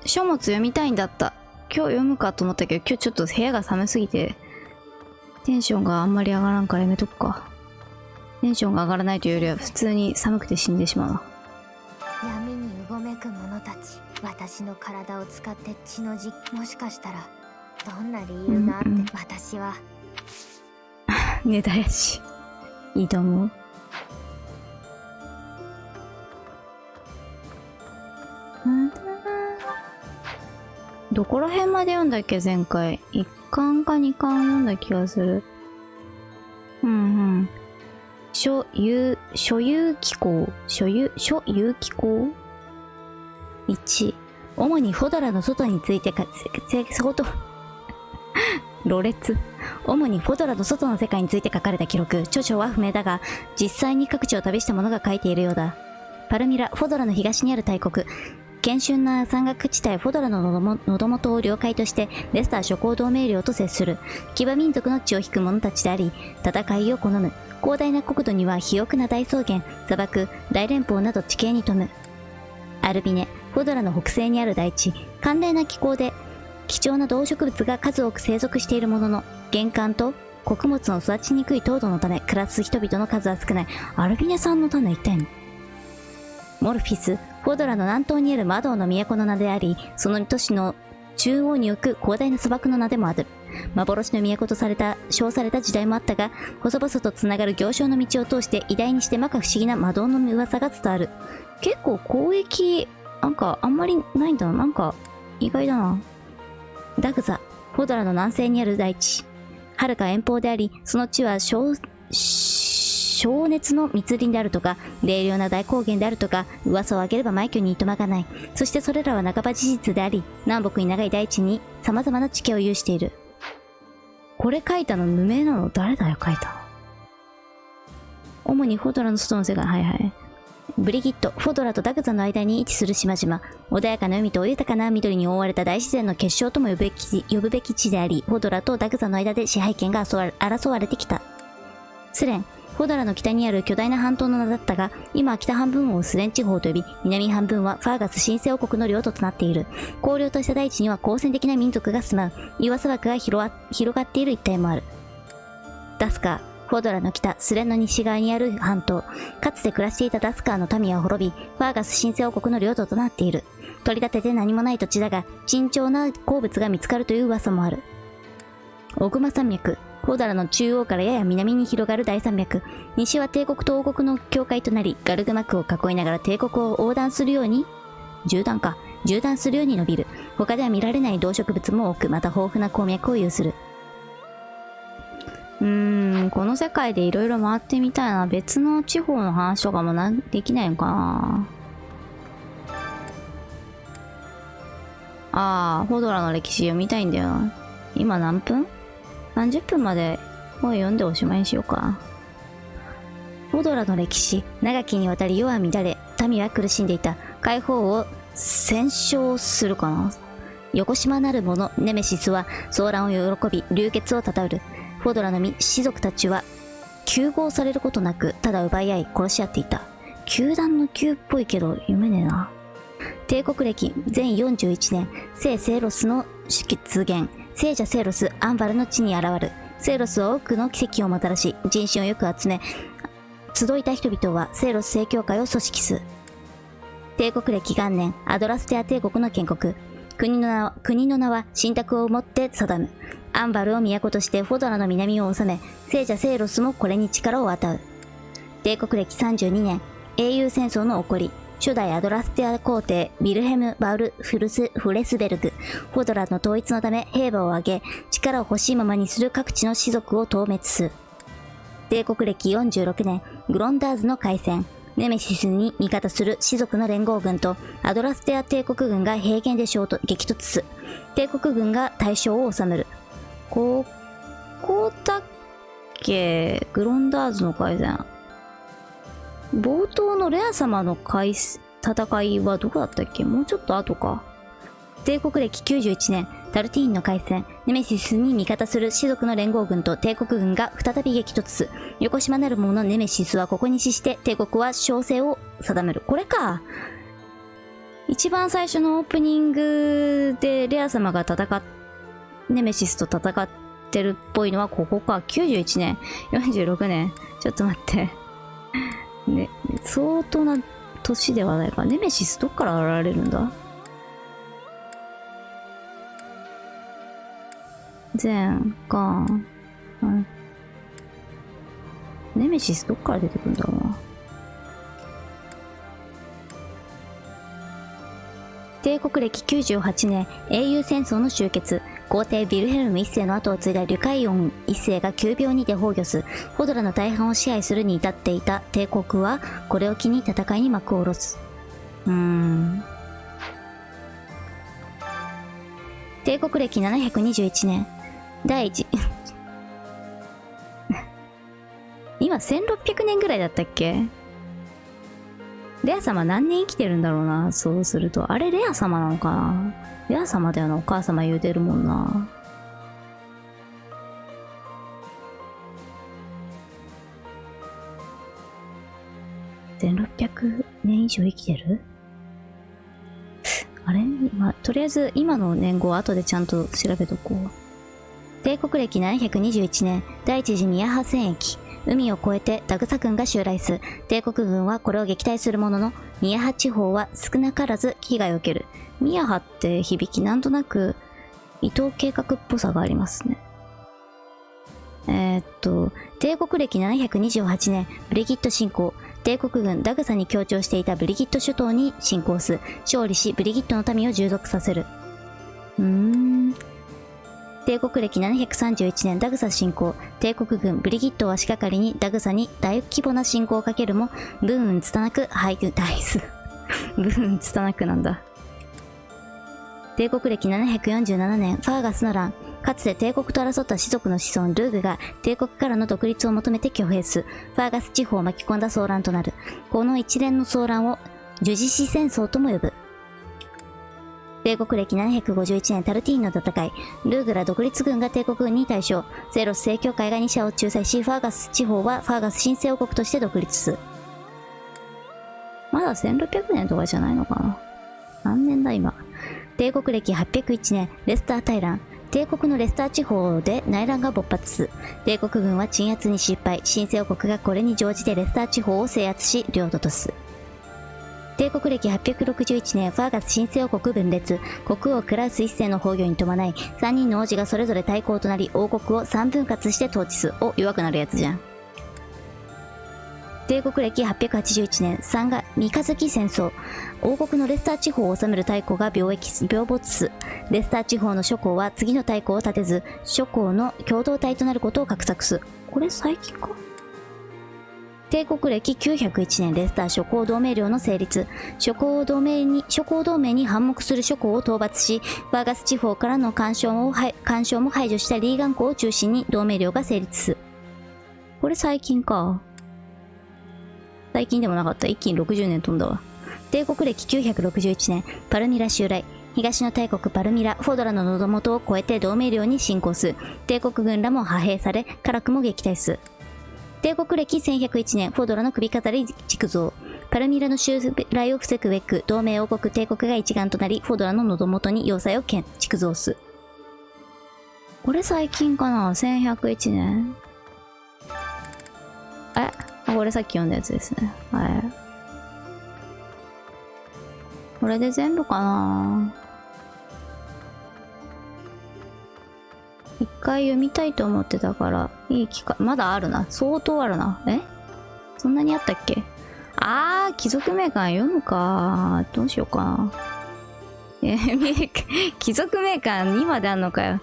書物読みたいんだった。今日読むかと思ったけど、今日ちょっと部屋が寒すぎて、テンションがあんまり上がらんからやめとくか。テンションが上がらないというよりは、普通に寒くて死んでしまうな。闇にうごめく者たち。私の体を使って血の字。もしかしたら、どんな理由があって、私は。ネタやし。いいと思う。どこら辺まで読んだっけ前回。1巻か2巻読んだ気がする。所有機構。所有機構 ?1。主にフォドラの外についてろれつ。主にフォドラの外の世界について書かれた記録、著書は不明だが、実際に各地を旅した者が書いているようだ。パルミラ、フォドラの東にある大国。堅峻な山岳地帯フォドラの喉元を領海としてレスター諸行同盟領と接する。騎馬民族の血を引く者たちであり、戦いを好む。広大な国土には肥沃な大草原、砂漠、大連峰など地形に富む。アルビネ、フォドラの北西にある大地。寒冷な気候で貴重な動植物が数多く生息しているものの、玄関と穀物の育ちにくい凍土のため暮らす人々の数は少ない。アルビネさんの種一体モルフィス、フォドラの南東にある魔道の都の名であり、その都市の中央に置く広大な砂漠の名でもある。幻の都と称された時代もあったが、細々とつながる行商の道を通して偉大にして摩訶不思議な魔道の噂が伝わる。結構交易、なんかあんまりないんだな。なんか意外だな。ダグザ、フォドラの南西にある大地。遥か遠方であり、その地は灼熱の密林であるとか、冷涼な大高原であるとか、噂を上げれば枚挙にいとまがない。そしてそれらは半ば事実であり、南北に長い大地に様々な地形を有している。これ書いたの無名なの誰だよ書いたの。主にフォドラの外の世界、はいはい。ブリギット、フォドラとダグザの間に位置する島々。穏やかな海と豊かな緑に覆われた大自然の結晶とも呼ぶべき地であり、フォドラとダグザの間で支配権が争われてきた。スレン、フォドラの北にある巨大な半島の名だったが、今は北半分をスレン地方と呼び、南半分はファーガス神聖王国の領土となっている。荒涼とした大地には好戦的な民族が住まう。岩砂漠が広がっている一帯もある。ダスカー、フォドラの北、スレンの西側にある半島。かつて暮らしていたダスカーの民は滅び、ファーガス神聖王国の領土となっている。取り立てて何もない土地だが、珍重な鉱物が見つかるという噂もある。オグマ山脈、フォドラの中央からやや南に広がる大山脈。西は帝国と王国の境界となり、ガルグマクを囲いながら帝国を横断するように、縦断するように伸びる。他では見られない動植物も多く、また豊富な鉱脈を有する。この世界でいろいろ回ってみたいな。別の地方の話とかもできないのかな。フォドラの歴史読みたいんだよな。今何分 ?30 分まで本読んでおしまいにしようか。フォドラの歴史。長きにわたり世は乱れ、民は苦しんでいた。解放を戦勝するかな。横島なる者、ネメシスは騒乱を喜び、流血をたたうる。フォドラの士族たちは糾合されることなく、ただ奪い合い殺し合っていた。球団の球っぽいけど読めねえな。帝国歴全41年、聖セイロスの出現。聖者セイロス、アンバルの地に現る。セイロスは多くの奇跡をもたらし、人心をよく集め、集いた人々はセイロス正教会を組織す。帝国歴元年、アドラステア帝国の建国。国の名は信託をもって定む。アンバルを都としてフォドラの南を治め、聖者セイロスもこれに力を与う。帝国歴32年、英雄戦争の起こり。初代アドラステア皇帝ヴィルヘム・バウル・フレスベルグ、フォドラの統一のため兵馬を挙げ、力を欲しいままにする各地の士族を討滅する。帝国歴46年、グロンダーズの海戦。ネメシスに味方する士族の連合軍とアドラステア帝国軍が平原で激突す。帝国軍が大勝を収める。ここだっけ？グロンダーズの海戦。冒頭のレア様の戦いはどこだったっけ？もうちょっと後か。帝国歴91年、タルティーンの海戦。ネメシスに味方する士族の連合軍と帝国軍が再び激突す。横島なる者ネメシスはここに死して帝国は勝勢を定める。これか。一番最初のオープニングでレア様がネメシスと戦ってるっぽいのはここか。91年、46年。ちょっと待って。ね、相当な年ではないか。ネメシスどっから現れるんだ？前か。ネメシスどっから出てくるんだろうな。帝国歴98年、英雄戦争の終結。皇帝ヴィルヘルム一世の後を継いだリュカイオン一世が急病にて崩御す。フォドラの大半を支配するに至っていた帝国は、これを機に戦いに幕を下ろす。帝国歴721年、第一今1600年ぐらいだったっけ？レア様何年生きてるんだろうな、そうすると。あれ、レア様なのかな？レア様だよな、お母様言うてるもんな。1600年以上生きてる？あれ、まあ、とりあえず今の年号は後でちゃんと調べとこう。帝国歴721年、第一次ミヤハ戦役。海を越えてダグサ軍が襲来す。帝国軍はこれを撃退するものの、ミヤハ地方は少なからず被害を受ける。ミヤハって響きなんとなく伊藤計画っぽさがありますね。帝国歴728年、ブリギット侵攻。帝国軍ダグサに強調していたブリギット諸島に侵攻す。勝利し、ブリギットの民を従属させる。帝国歴731年ダグサ侵攻。帝国軍ブリギットを足掛かりにダグサに大規模な侵攻をかけるも、ブーンつたなく敗退す。ブーンつたなくなんだ。帝国歴747年ファーガスの乱。かつて帝国と争った氏族の子孫ルーグが帝国からの独立を求めて挙兵す。ファーガス地方を巻き込んだ騒乱となる。この一連の騒乱を樹事死戦争とも呼ぶ。帝国歴751年タルティーンの戦い。ルーグラ独立軍が帝国軍に対処。セーロス正教会が2社を仲裁し、ファーガス地方はファーガス新生王国として独立する。まだ1600年とかじゃないのかな。何年だ今。帝国歴801年レスター大乱。帝国のレスター地方で内乱が勃発す。帝国軍は鎮圧に失敗。新生王国がこれに乗じてレスター地方を制圧し領土とす。帝国歴861年ファーガス新生王国分裂。国王クラウス一世の崩御に伴い3人の王子がそれぞれ対抗となり王国を3分割して統治す。お、弱くなるやつじゃん。帝国歴881年三月戦争。王国のレスター地方を治める大公が病没す。レスター地方の諸侯は次の大公を立てず、諸侯の共同体となることを画策す。これ最近か？帝国歴901年レスター諸侯同盟領の成立。諸侯同盟に反目する諸侯を討伐し、ファーガス地方からの干渉も排除したリーガン公を中心に同盟領が成立する。これ最近か。最近でもなかった。一気に60年飛んだわ。帝国歴961年パルミラ襲来。東の大国パルミラ、フォドラの喉元を越えて同盟領に侵攻す。帝国軍らも派兵され、カラクも撃退す。帝国歴1101年フォドラの首飾り築造。パルミラの襲来を防ぐべく同盟王国帝国が一丸となり、フォドラの喉元に要塞を築造す。これ最近かな？ 1101 年。これさっき読んだやつですね。はい。これで全部かな？一回読みたいと思ってたから、いい機会。まだあるな。相当あるな。そんなにあったっけ？貴族名鑑読むか。どうしようかな。貴族名鑑2まであんのかよ。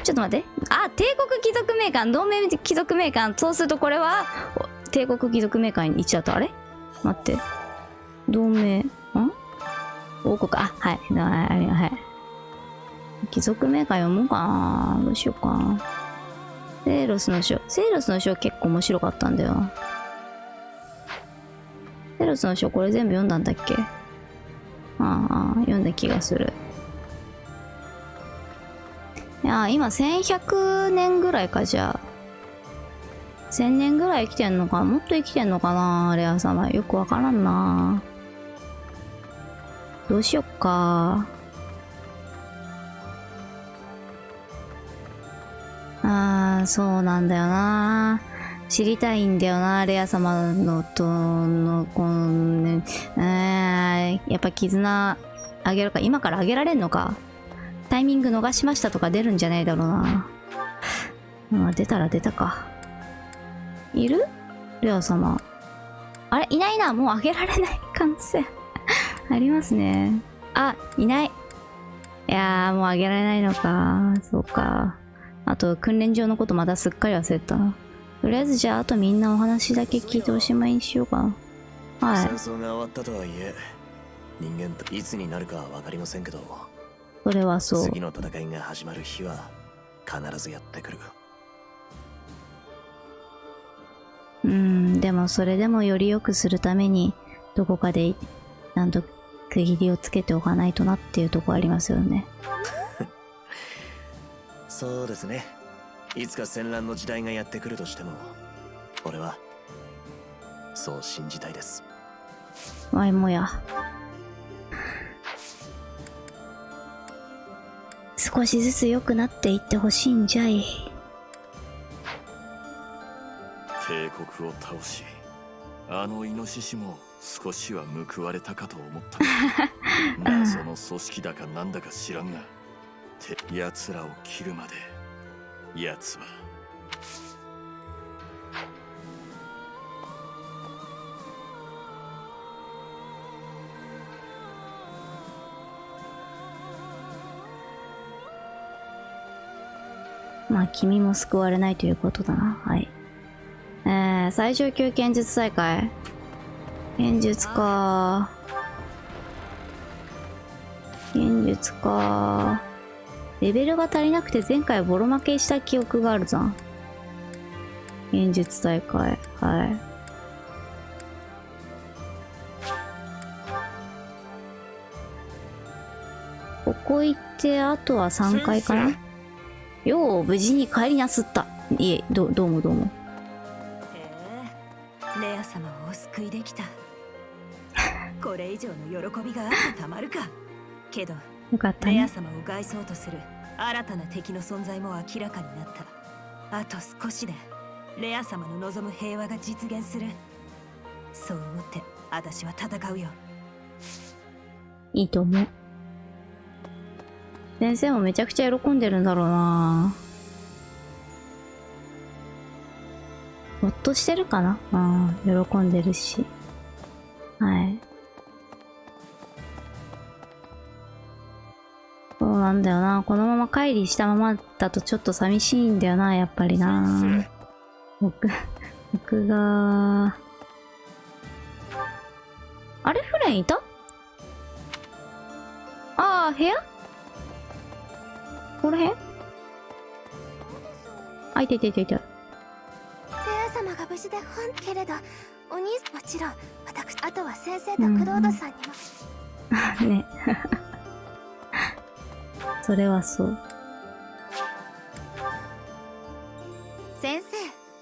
ちょっと待って。帝国貴族名鑑、同盟貴族名鑑。そうするとこれは、帝国貴族名鑑に行っちゃった。あれ？待って。同盟、王国、はい。はい。貴族名鑑読もうかな。どうしようかな。セーロスの書。セーロスの書結構面白かったんだよな。セーロスの書これ全部読んだんだっけ？読んだ気がする。いや、今1100年ぐらいか、じゃあ。1000年ぐらい生きてんのか？もっと生きてんのかな？レア様。よくわからんな。どうしよっか。そうなんだよな。知りたいんだよな、レア様のやっぱ絆あげるか。今からあげられんのか。タイミング逃しましたとか出るんじゃないだろうな。出たら出たか。いる？レア様。あれ？いないな。もうあげられない可能性ありますね。いない。いやー、もうあげられないのか。そうか。あと、訓練場のことまたすっかり忘れた。とりあえずじゃあ、あとみんなお話だけ聞いておしまいにしようかな。はい。戦争が終わったとはいえ、人間といつになるかは分かりませんけど、それはそう。次の戦いが始まる日は必ずやってくる。でもそれでもより良くするために、どこかで、ちゃんと区切りをつけておかないとなっていうとこありますよね。そうですね。いつか戦乱の時代がやってくるとしても、俺はそう信じたいです。わいもや。少しずつ良くなっていってほしいんじゃい。帝国を倒し、あのイノシシも少しは報われたかと思ったが謎の組織だかなんだか知らんが、奴らを切るまで奴はまあ君も救われないということだな。はい。最上級剣術大会。剣術か。剣術か。レベルが足りなくて前回ボロ負けした記憶があるじゃん。剣術大会。はい。ここ行って、あとは3階かな。よう無事に帰りなすった。いえ、どうもどうも。レア様をお救いできた。これ以上の喜びがあってたまるか。けどよかったね。レア様を害そうとする新たな敵の存在も明らかになった。あと少しでレア様の望む平和が実現する。そう思って私は戦うよ。いいと思う。先生もめちゃくちゃ喜んでるんだろうな。ほっとしてるかな。喜んでるし。はい。そうなんだよな。このまま乖離したままだとちょっと寂しいんだよな、やっぱりな。僕が。あれフレンいた？ああ、部屋？この辺？あ、いたいたいたいた。レア様が無事で本けれど、お兄さんもちろん、私、あとは先生とクロードさんにも。ね。それはそう。先生。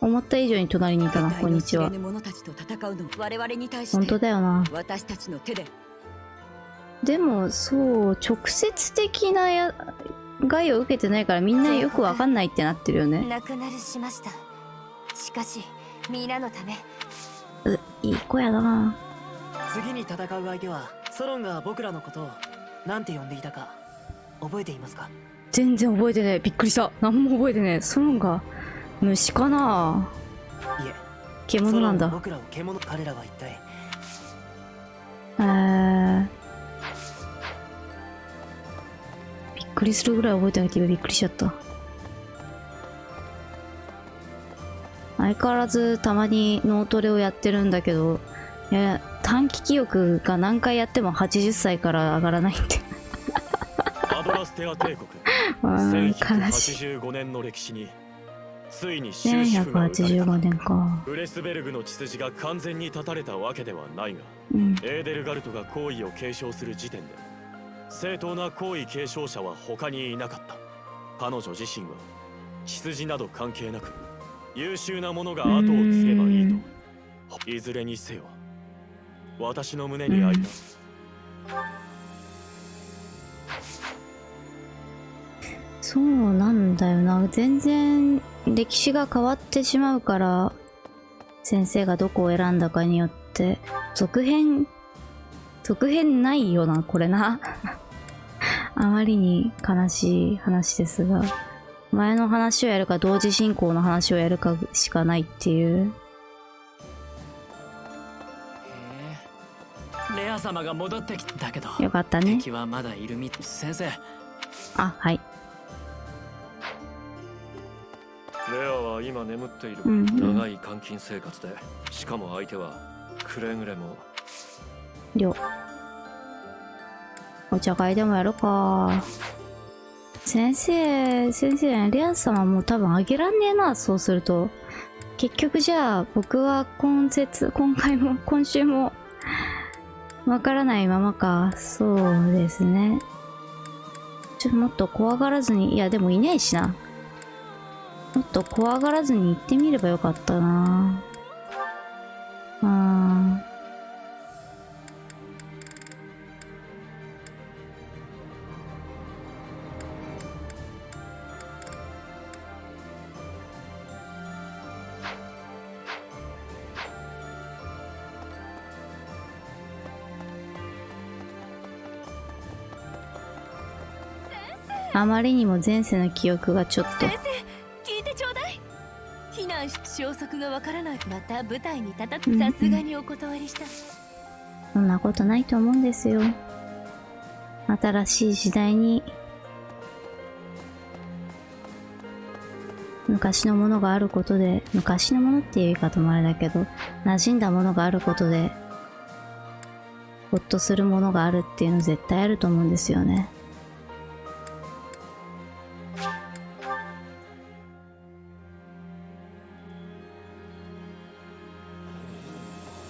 思った以上に隣にいたな。こんにちは。我々に対して本当だよな。私たちの手で。でもそう直接的な害を受けてないからみんなよくわかんないってなってるよね。亡くなるしました。しかしみんなのため。いい子やな。次に戦う相手はソロンが僕らのことをなんて呼んでいたか覚えていますか？全然覚えてねえ。びっくりした。何も覚えてねえ。ソロンが虫かな。いえ、獣なんだ。僕らを獣。彼らは一体びっくりするぐらい覚えてなくてびっくりしちゃった。相変わらずたまに脳トレをやってるんだけど、短期記憶が何回やっても80歳から上がらないってアドラステア帝国1185年の歴史についに終止符が打たれた。1185年か。ウレスベルグの血筋が完全に断たれたわけではないが、エーデルガルトが皇位を継承する時点で正当な皇位継承者は他にいなかった。彼女自身は血筋など関係なく優秀な者が後を継げばいいと。いずれにせよ私の胸に開いた。そうなんだよな。全然歴史が変わってしまうから先生がどこを選んだかによって続編ないよなこれなあまりに悲しい話ですが、前の話をやるか同時進行の話をやるかしかないっていう。レア様が戻ってきたけどよかったね。敵はまだいるみ。先生。あ、はい。レアは今眠っている。長い監禁生活で、しかも相手はくれぐれも。お茶会でもやるか。先生、レア様もう多分あげらんねえな。そうすると結局じゃあ僕は今週もわからないままか。そうですね。もっと怖がらずに、いやでもいないしな。もっと怖がらずに行ってみればよかったな。あまりにも前世の記憶がちょっと。先生、聞いてちょうだい。避難し消息がわからない。また舞台に立たさすがにお断りした。そんなことないと思うんですよ。新しい時代に昔のものがあることで、昔のものっていう言い方もあれだけど、馴染んだものがあることでほっとするものがあるっていうの絶対あると思うんですよね。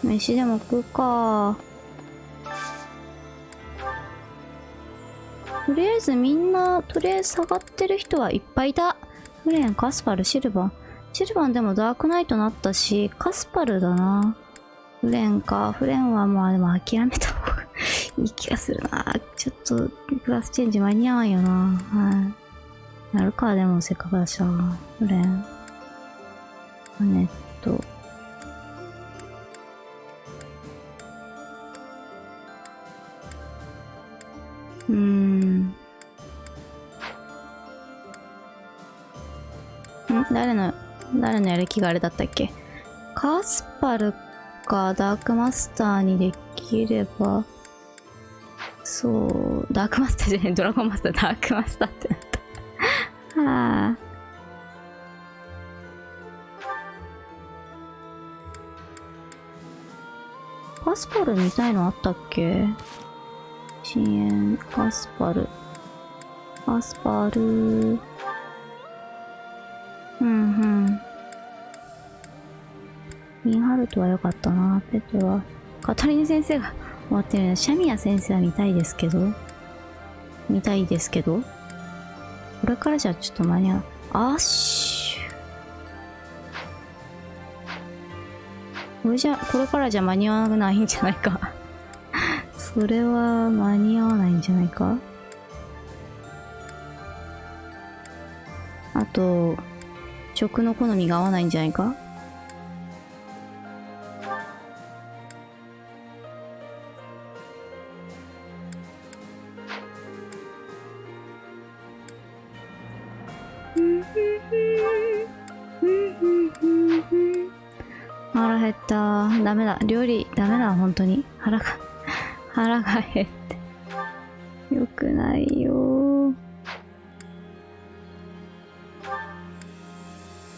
飯でも食うか。とりあえずみんな、とりあえず下がってる人はいっぱいだ。フレン、カスパル、シルバン。シルバンでもダークナイトなったし、カスパルだな。フレンか。フレンはまあでも諦めた方がいい気がするな。ちょっとクラスチェンジ間に合わんよな。はい。やるか、でもせっかくだしな。フレン。誰のやる気があれだったっけ？カスパルかダークマスターにできれば、そう、ダークマスターじゃない、ドラゴンマスター、ダークマスターってなった。はあ。カスパル見たいのあったっけ？遅延、カスパル。インハルトは良かったな。ペトラ。カタリン先生が終わってるね。シャミア先生は見たいですけど。これからじゃちょっと間に合う。これからじゃ間に合わないんじゃないか。それは間に合わないんじゃないか。あと、食の好みが合わないんじゃないか。腹減った。ダメだ。料理ダメだ。本当に。腹が減って。よくないよ。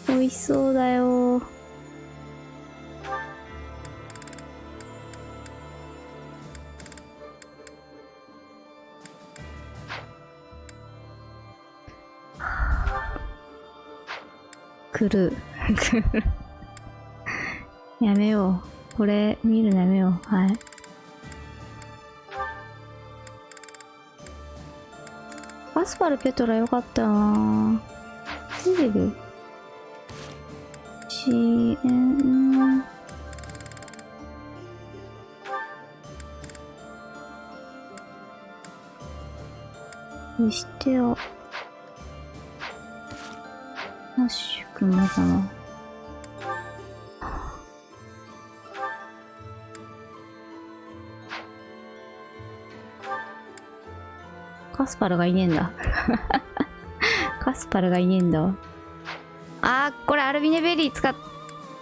美味しそうだよ。来る。やめよう。これ見るのやめよう。はい。アスパルペトラよかったな。出てる？遅延。にしてよ。マッシュくんもかな。カスパルがいねえんだ。カスパルがいねえんだわ。これアルビネベリー使っ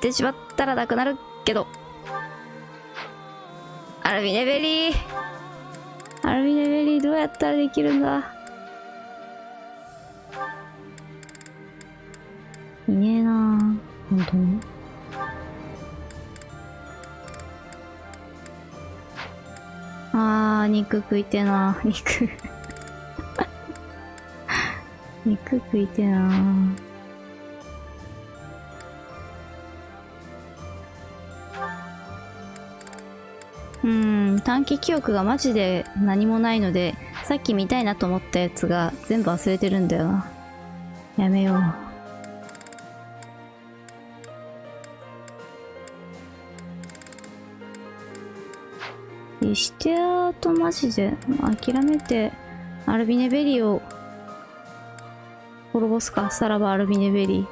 てしまったらなくなるけど。アルビネベリーどうやったらできるんだ。いねえなぁ。本当に。肉食いてえな。肉食いてえな。短期記憶がマジで何もないので、さっき見たいなと思ったやつが全部忘れてるんだよな。やめよう。リシテアとマジで諦めてアルビネベリーを滅ぼすか。さらばアルビネベリー。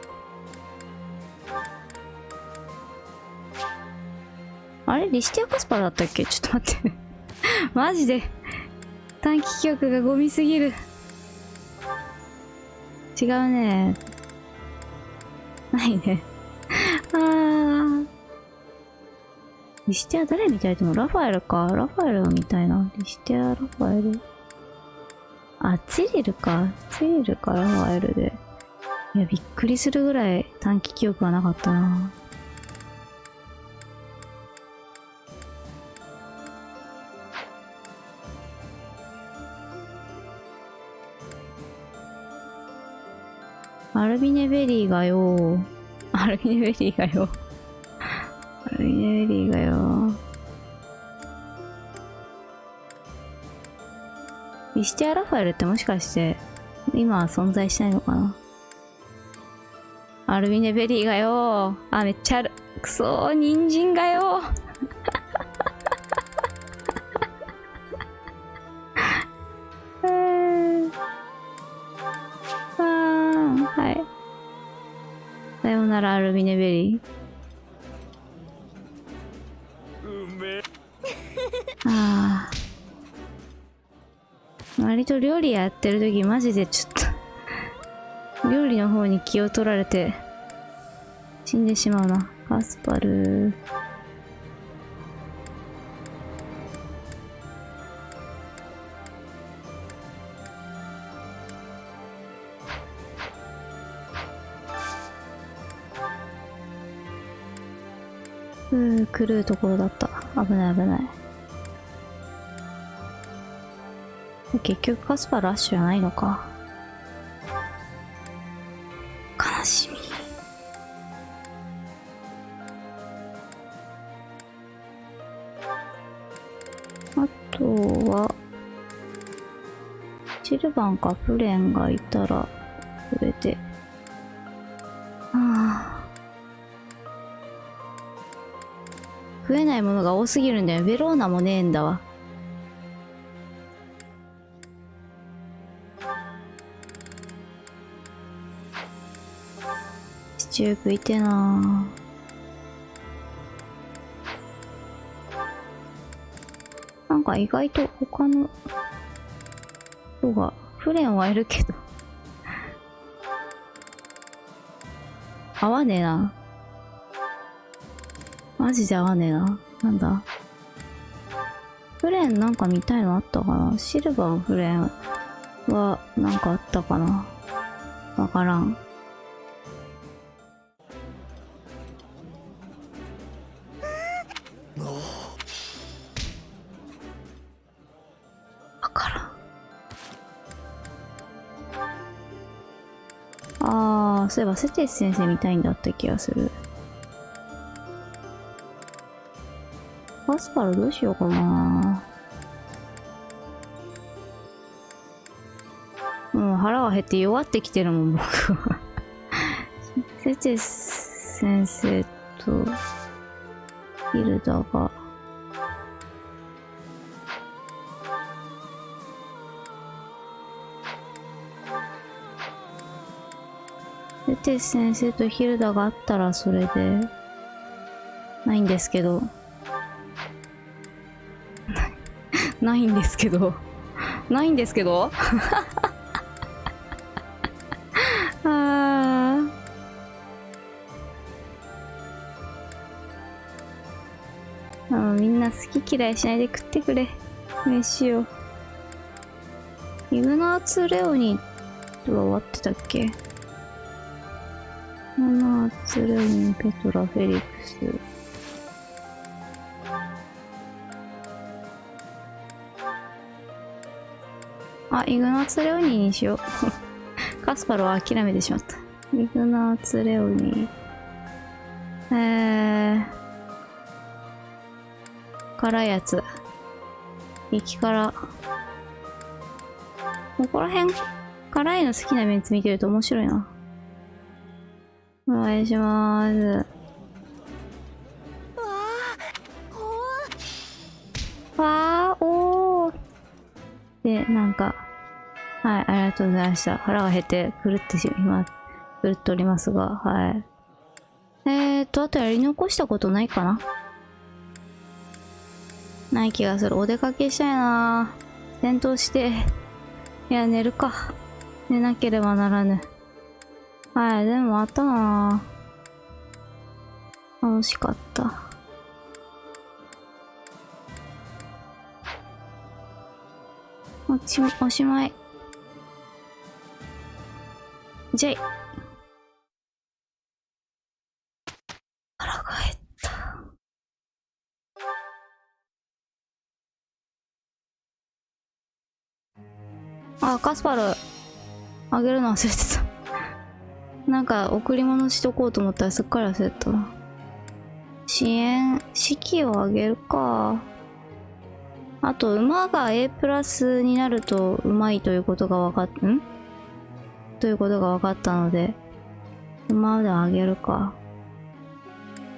あれリシテアカスパラだったっけ？ちょっと待ってマジで短期記憶がゴミすぎる。違うね。ないねあー、リシテア誰みたいと思う？ラファエルか。ラファエルが見たいな。リシテア、ラファエル。あ、ツィリルか。ツィリルかラファエルで。いや、びっくりするぐらい短期記憶がなかったな。アルビネベリーがよ。アルビネベリーがよ。アルビネベリーがよ。リシテア・ラファエルってもしかして今は存在しないのかな。アルビネベリーがよ。あ、めっちゃある。くそー、人参がよはい。さようならアルビネベリー。ああ。割と料理やってる時マジでちょっと料理の方に気を取られて死んでしまうな。カスパル。狂うところだった。危ない危ない。結局カスパルアッシュじゃないのか。悲しみ。あとはシルバンかフレンがいたらそれで。食えないものが多すぎるんだよ。ベローナもねえんだわ。シチュー食いてえな。なんか意外と他の人がフレンはいるけど合わねえな。マジで合わねえな。なんだフレンなんか見たいのあったかな。シルバーフレンはなんかあったかな。わからん。わからん。あー、そういえばセティス先生見たいんだった気がする。カスパルどうしようかな。もう腹が減って弱ってきてるもん僕はセティス先生とヒルダがセティス先生とヒルダがあったらそれでないんですけどないんですけどないんですけどみんな好き嫌いしないで食ってくれ。飯を。イグナーツ・レオニーは終わってたっけ。イグナーツ・レオニー、ペトラ、フェリックス。あ、イグナーツ・レオニーにしようカスパルは諦めてしまった。イグナーツ・レオニー。辛いやつ。激辛。ここら辺、辛いの好きなメンツ見てると面白いな。お願いしまーす。わー、おー。で、なんか、はい、ありがとうございました。腹が減って狂っておりますが、はい。あとやり残したことないかな？ない気がする。お出かけしたいなぁ。戦闘して。いや、寝るか。寝なければならぬ。はい、でもあったなぁ。楽しかった。おしまい。じゃい。腹が減った。あ、カスパル。あげるの忘れてた。なんか、贈り物しとこうと思ったらすっかり忘れた。式をあげるか。あと、馬が A プラスになるとうまいということが分かっ、ということが分かったので、馬であげるか。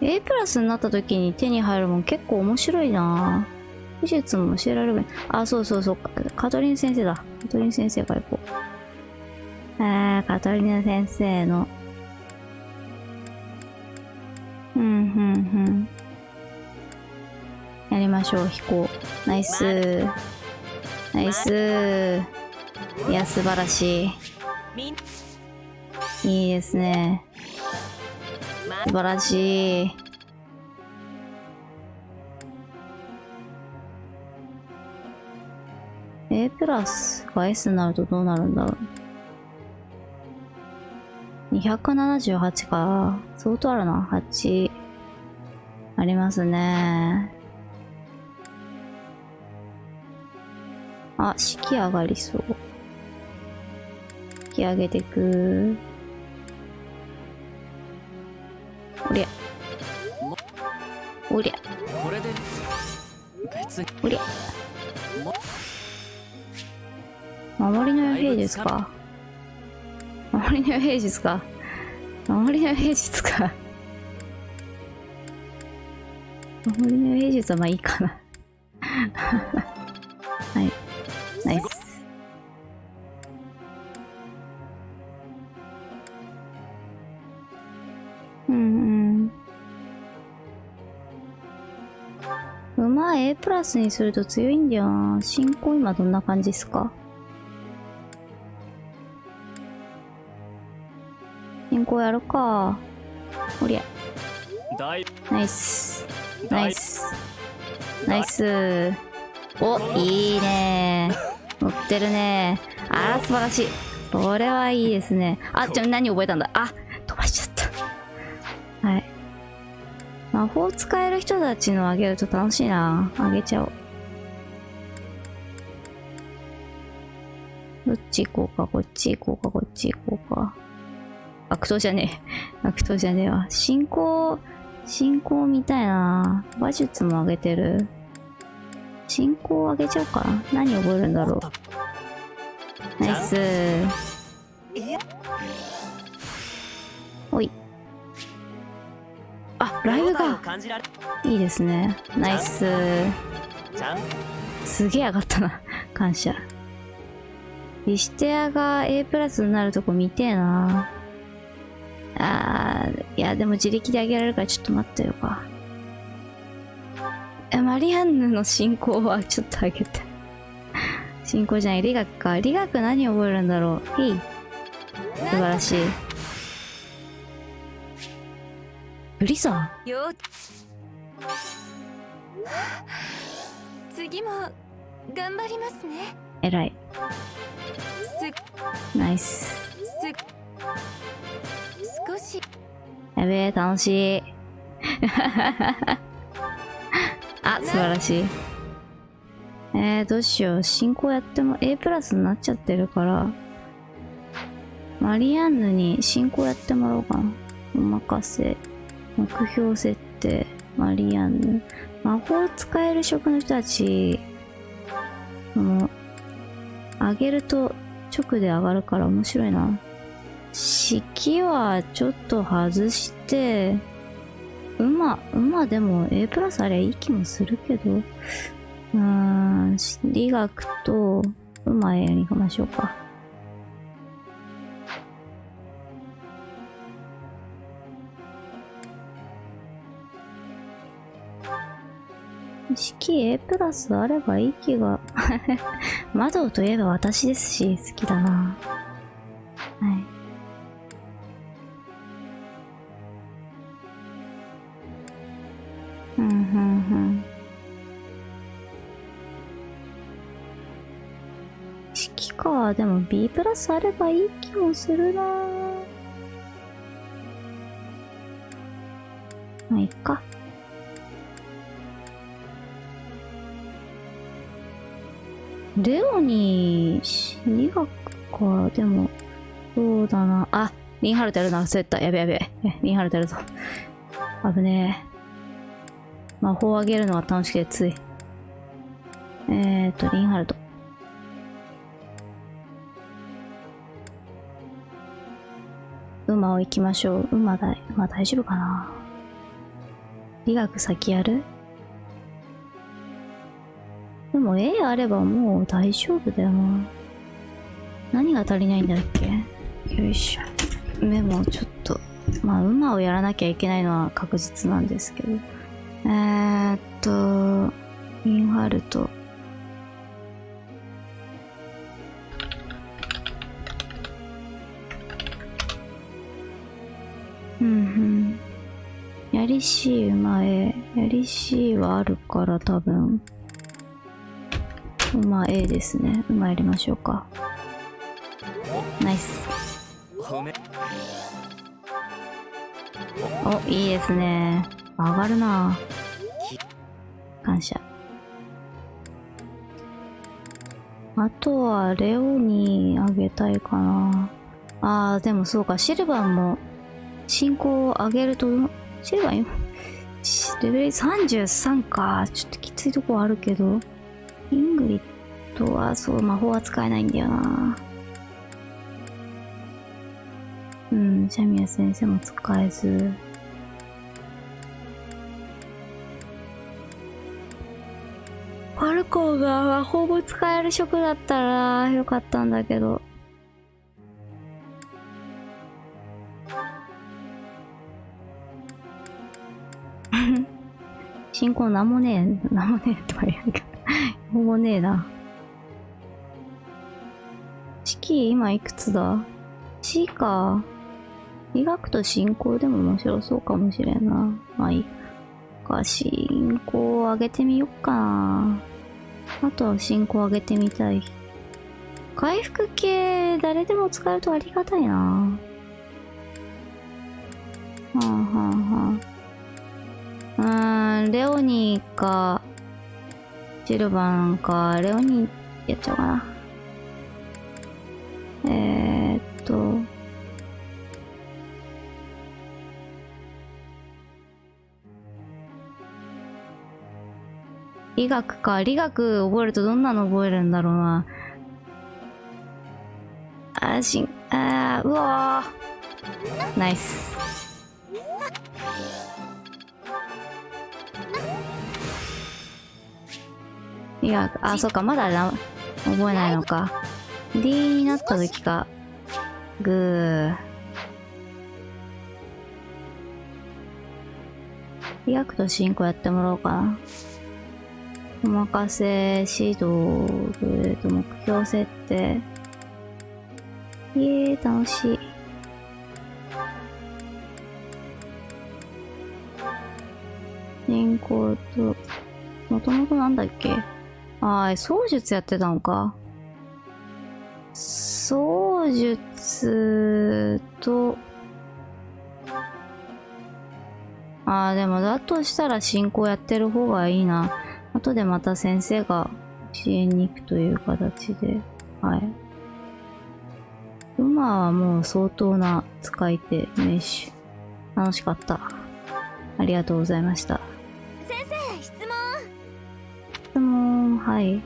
A プラスになった時に手に入るもん結構面白いなぁ。技術も教えられる。あ、そうそうそう。カトリン先生だ。カトリン先生から行こう。カトリン先生の。やりましょう、飛行。ナイス。ナイス。いや、素晴らしい。いいですね。素晴らしい。A プラスが S になるとどうなるんだろう。278か。相当あるな。8。ありますね。あ、式上がりそう。式上げてく。おりゃ。おりゃ。これで別におりゃ。守りの傭兵術か。守りの傭兵術か。守りの傭兵術か。守りの傭兵術はまあいいかな。はい。ナイス。馬 A プラスにすると強いんだよな。進行今どんな感じですか？進行やるか。おりゃ。ナイス。ナイス。ナイス。お、いいねー。乗ってるねー。あら、素晴らしい。それはいいですね。あ、何覚えたんだ。あ、飛ばしちゃった。はい。魔法使える人たちのあげると楽しいな。あげちゃおう。どっち行こうか、こっち行こうか、こっち行こうか。悪党じゃねえ。悪党じゃねえわ。進行見たいな。馬術も上げてる。進行上げちゃおうかな。何覚えるんだろう。ナイス。おい。あ、ライブがいいですね。ナイス。すげえ上がったな。感謝。リシテアが A プラスになるとこ見てえな。いや、でも自力で上げられるからちょっと待ってよか。マリアンヌの進行はちょっと上げて。進行じゃない、理学か。理学何覚えるんだろう。へい。素晴らしい。ブリザーよ次も頑張りますね。えらい。ナイス。少しやべえ、楽しい。あ、素晴らしい。どうしよう。進行やっても A プラスになっちゃってるから、マリアンヌに進行やってもらおうかな。お任せ。目標設定。マリアンヌ。魔法使える職の人たち、上げると直で上がるから面白いな。式はちょっと外して、馬でも A プラスあれいい気もするけど、理学と馬 A に行きましょうか。式 A プラスあればいい気が。窓といえば私ですし、好きだな。はい。式か、でも B プラスあればいい気もするな。まあいいか。レオニー、理学か、でも、そうだな。あ、リンハルトやるな、忘れた。やべやべ。リンハルトやるぞ。危ねえ。魔法をあげるのは楽しくてつい。リンハルト。馬を行きましょう。馬大丈夫かな。理学先やる？でも A あればもう大丈夫だよな。何が足りないんだっけ？よいしょ。メモちょっと。まあ馬をやらなきゃいけないのは確実なんですけど。インハルト。やり C 馬 A。やり C はあるから多分。馬 A ですね。馬やりましょうか。ナイス。お、いいですね。上がるな。感謝。あとはレオにあげたいかな。でもそうか、シルバーも進行を上げると、シルバー今レベル33か。ちょっときついとこあるけど、イングリッドはそう魔法は使えないんだよな。シャミヤ先生も使えず。ファルコーが魔法も使える職だったらよかったんだけど。進行なんもねえとか言うけど。ほぼねえな。式今いくつだ？ C か。医学と進行でも面白そうかもしれんな。まあいいか。進行を上げてみよっかな。あとは進行を上げてみたい。回復系誰でも使えるとありがたいな。レオニーかシルバーか。レオニーやっちゃおうかな。理学か。理学覚えるとどんなの覚えるんだろうな。うわー。ナイス。理学、そうか、まだ覚えないのか。D になった時か。グー。理学と進行やってもらおうかな。お任せ、指導、目標設定。楽しい。進行と、もともとなんだっけ？槍術やってたのか。槍術と、でもだとしたら進行やってる方がいいな。後でまた先生が教えに行くという形で。はい。馬はもう相当な使い手、名手。楽しかった。ありがとうございました。先生、質問。はい。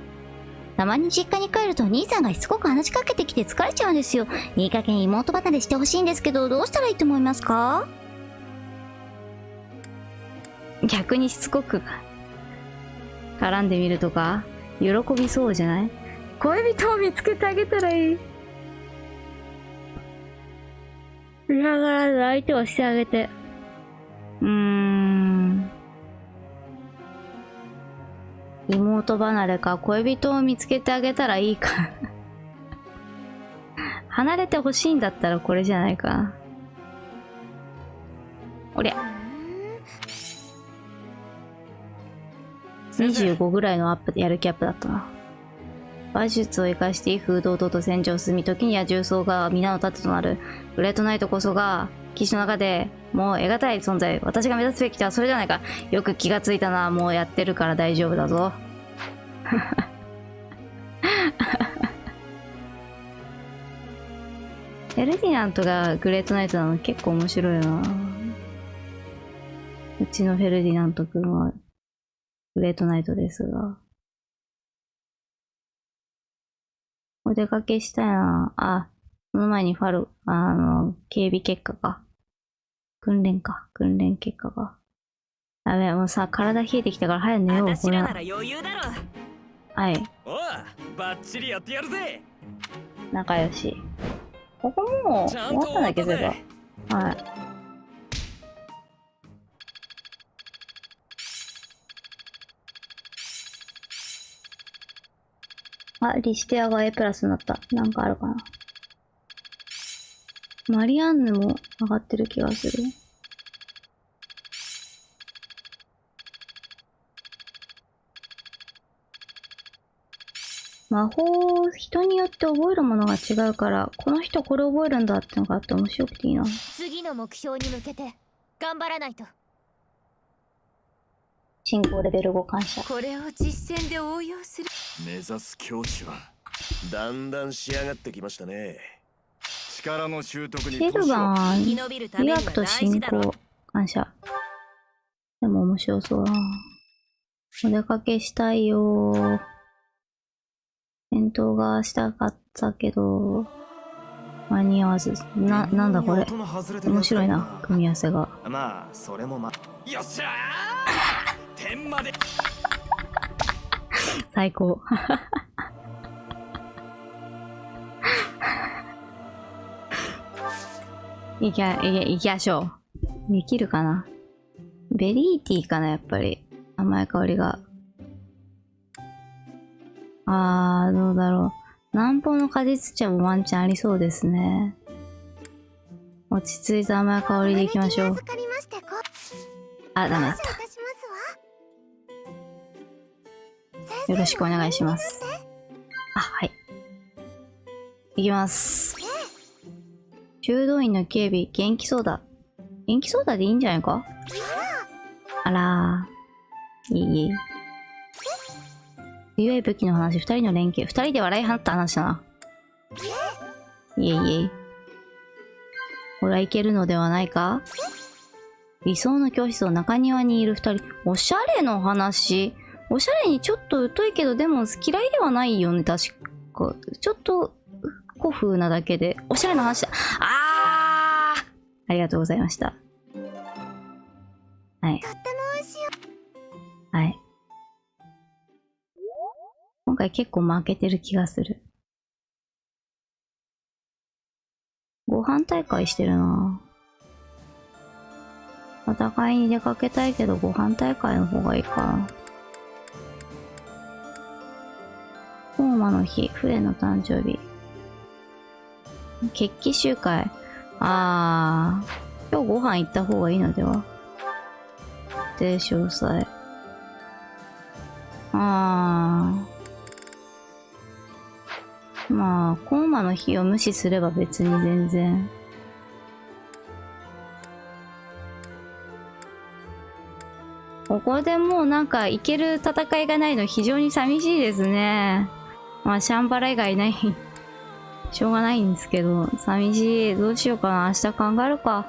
たまに実家に帰ると兄さんがしつこく話しかけてきて疲れちゃうんですよ。いい加減妹離れしてほしいんですけど、どうしたらいいと思いますか？逆にしつこく絡んでみるとか、喜びそうじゃない？恋人を見つけてあげたらいい。嫌がらず相手をしてあげて。妹離れか、恋人を見つけてあげたらいいか。離れてほしいんだったらこれじゃないかな。おりゃ。25ぐらいのアップでやる気アップだったな。馬術を生かして威風堂々と戦場を進み、時には重装が皆の盾となるグレートナイトこそが騎士の中でもう得難い存在。私が目指すべきはそれじゃないか。よく気がついたな。もうやってるから大丈夫だぞ。フェルディナントがグレートナイトなの結構面白いな。うちのフェルディナント君はグレートナイトですが。お出かけしたいな。あ、その前にファル、警備結果か。訓練結果か。やべえ、もうさ、体冷えてきたから早く寝よう。私らなら余裕だろ。はい。おう、バッチリやってやるぜ。仲良し。ここもう終わったんだっけど。はい。あ、リシテアが A プラスになった。なんかあるかな。マリアンヌも上がってる気がする。魔法、人によって覚えるものが違うから、この人これ覚えるんだってのがあって面白くていいな。次の目標に向けて頑張らないと。進行レベル5感謝。これを実践で応用する。目指す境地はだんだん仕上がってきましたね。力の習得にシルバー、医学と進行感謝。でも面白そうだな。お出かけしたいよー。戦闘がしたかったけど、間に合わず。なんだこれ。面白いな、組み合わせが。まあ、それもま。よっしゃー天まで最高。行きましょう。できるかな。ベリーティーかな、やっぱり。甘い香りが。どうだろう。南方の果実茶もワンチャンありそうですね。落ち着いた甘い香りでいきましょう。あ、ダメだった。よろしくお願いします。あ、はい。いきます。修道院の警備、元気そうだ。元気そうだでいいんじゃないか？あらー。いい。強い武器の話、二人の連携。二人で笑い放った話だな。いえいえ。ほら、いけるのではないか？理想の教室の中庭にいる二人。おしゃれの話。おしゃれにちょっと疎いけど、でも嫌いではないよね、確か。ちょっと、古風なだけで。おしゃれな話だ。ありがとうございました。はい。とっても美味しい。はい。今回結構負けてる気がする。ご飯大会してるな。戦いに出かけたいけどご飯大会の方がいいかな。ホーマの日、フレの誕生日。決起集会。今日ご飯行った方がいいのでは？で、詳細。まあ、コーマの日を無視すれば別に全然。ここでもうなんかいける戦いがないの非常に寂しいですね。まあ、シャンバラ以外ない。しょうがないんですけど、寂しい。どうしようかな。明日考えるか。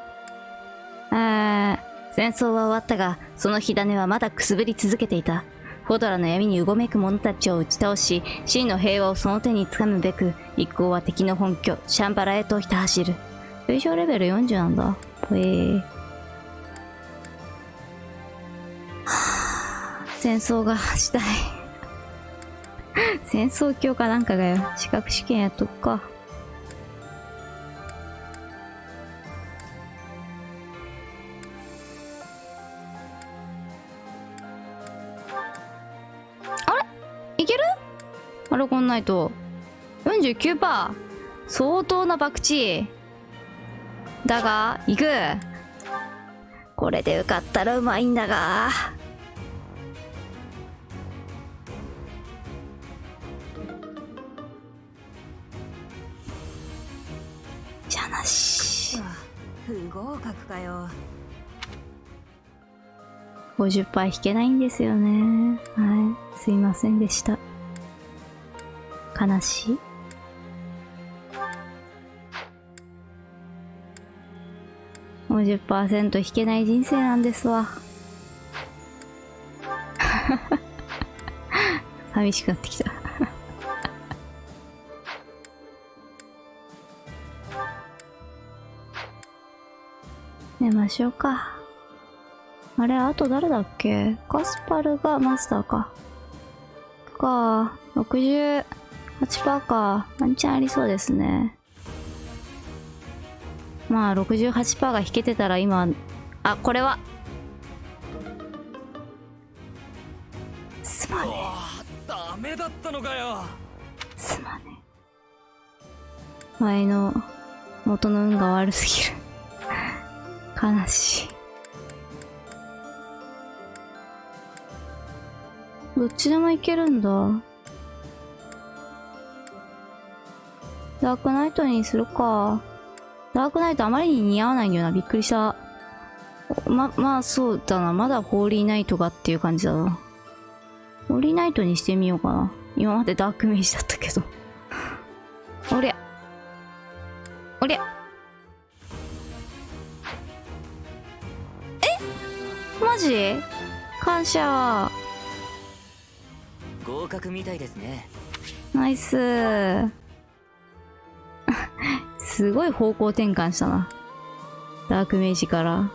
戦争は終わったが、その火種はまだくすぶり続けていた。フォドラの闇にうごめく者たちを打ち倒し、真の平和をその手に掴むべく、一行は敵の本拠、シャンバラへとひた走る。優勝レベル40なんだ。戦争がしたい。戦争教かなんかがよ。資格試験やっとくか。あれいける？あれこんないと。49%。相当な博打。だが、行く。これで受かったらうまいんだが。じゃなし。不合格かよ。50% 引けないんですよね。はい。すいませんでした。悲しい。50% 引けない人生なんですわ。寂しくなってきた。寝ましょうか。あれ、あと誰だっけ？カスパルがマスターか。68% か。ワンチャンありそうですね。まあ 68% が引けてたら今、あ、これはすまねえ。ダメだったのかよ。すまねえ。前の元の運が悪すぎる。悲しい。どっちでもいけるんだ。ダークナイトにするか。ダークナイトあまりに似合わないんだよな。びっくりした。まあそうだな。まだホーリーナイトがっていう感じだな。ホーリーナイトにしてみようかな。今までダークメイジだったけど。おりゃ。おりゃ。マジ？感謝。合格みたいですね。ナイスー。すごい方向転換したな。ダークメイジから。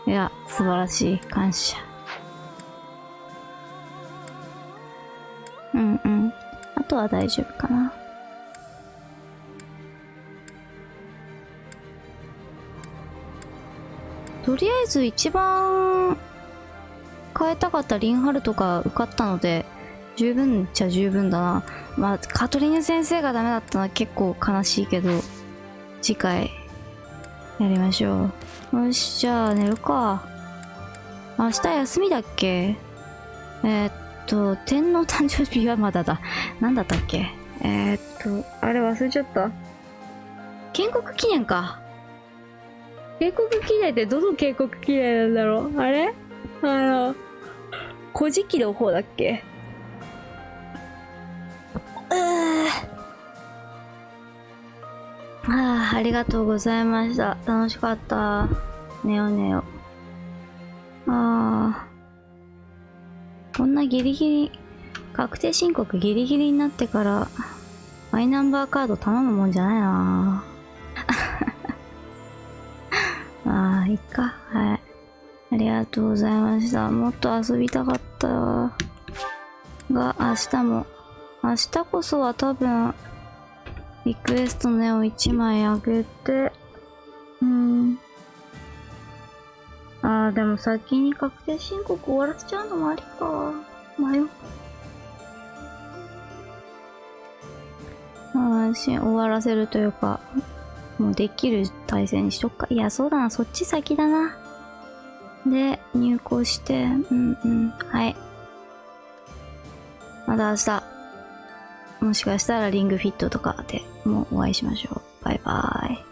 いや、素晴らしい。感謝。うんうん。あとは大丈夫かな。とりあえず一番変えたかったリンハルトが受かったので、十分っちゃ十分だな。まあ、カトリーヌ先生がダメだったのは結構悲しいけど、次回、やりましょう。よし、じゃあ寝るか。明日休みだっけ？天皇誕生日はまだだ。なんだったっけ？あれ忘れちゃった。建国記念か。建国記念ってどの建国記念なんだろう？あれ？古事記の方だっけ？ありがとうございました。楽しかった。寝よう寝よう。こんなギリギリ、確定申告ギリギリになってから、マイナンバーカード頼むもんじゃないな。いっか。はい。ありがとうございました。もっと遊びたかったが、明日こそは多分、リクエストの絵を1枚あげて、でも先に確定申告終わらせちゃうのもありか。迷う。終わらせるというか、もうできる体制にしとくか。いや、そうだな。そっち先だな。で、入稿して、はい。また明日。もしかしたらリングフィットとかでもうお会いしましょう。バイバーイ。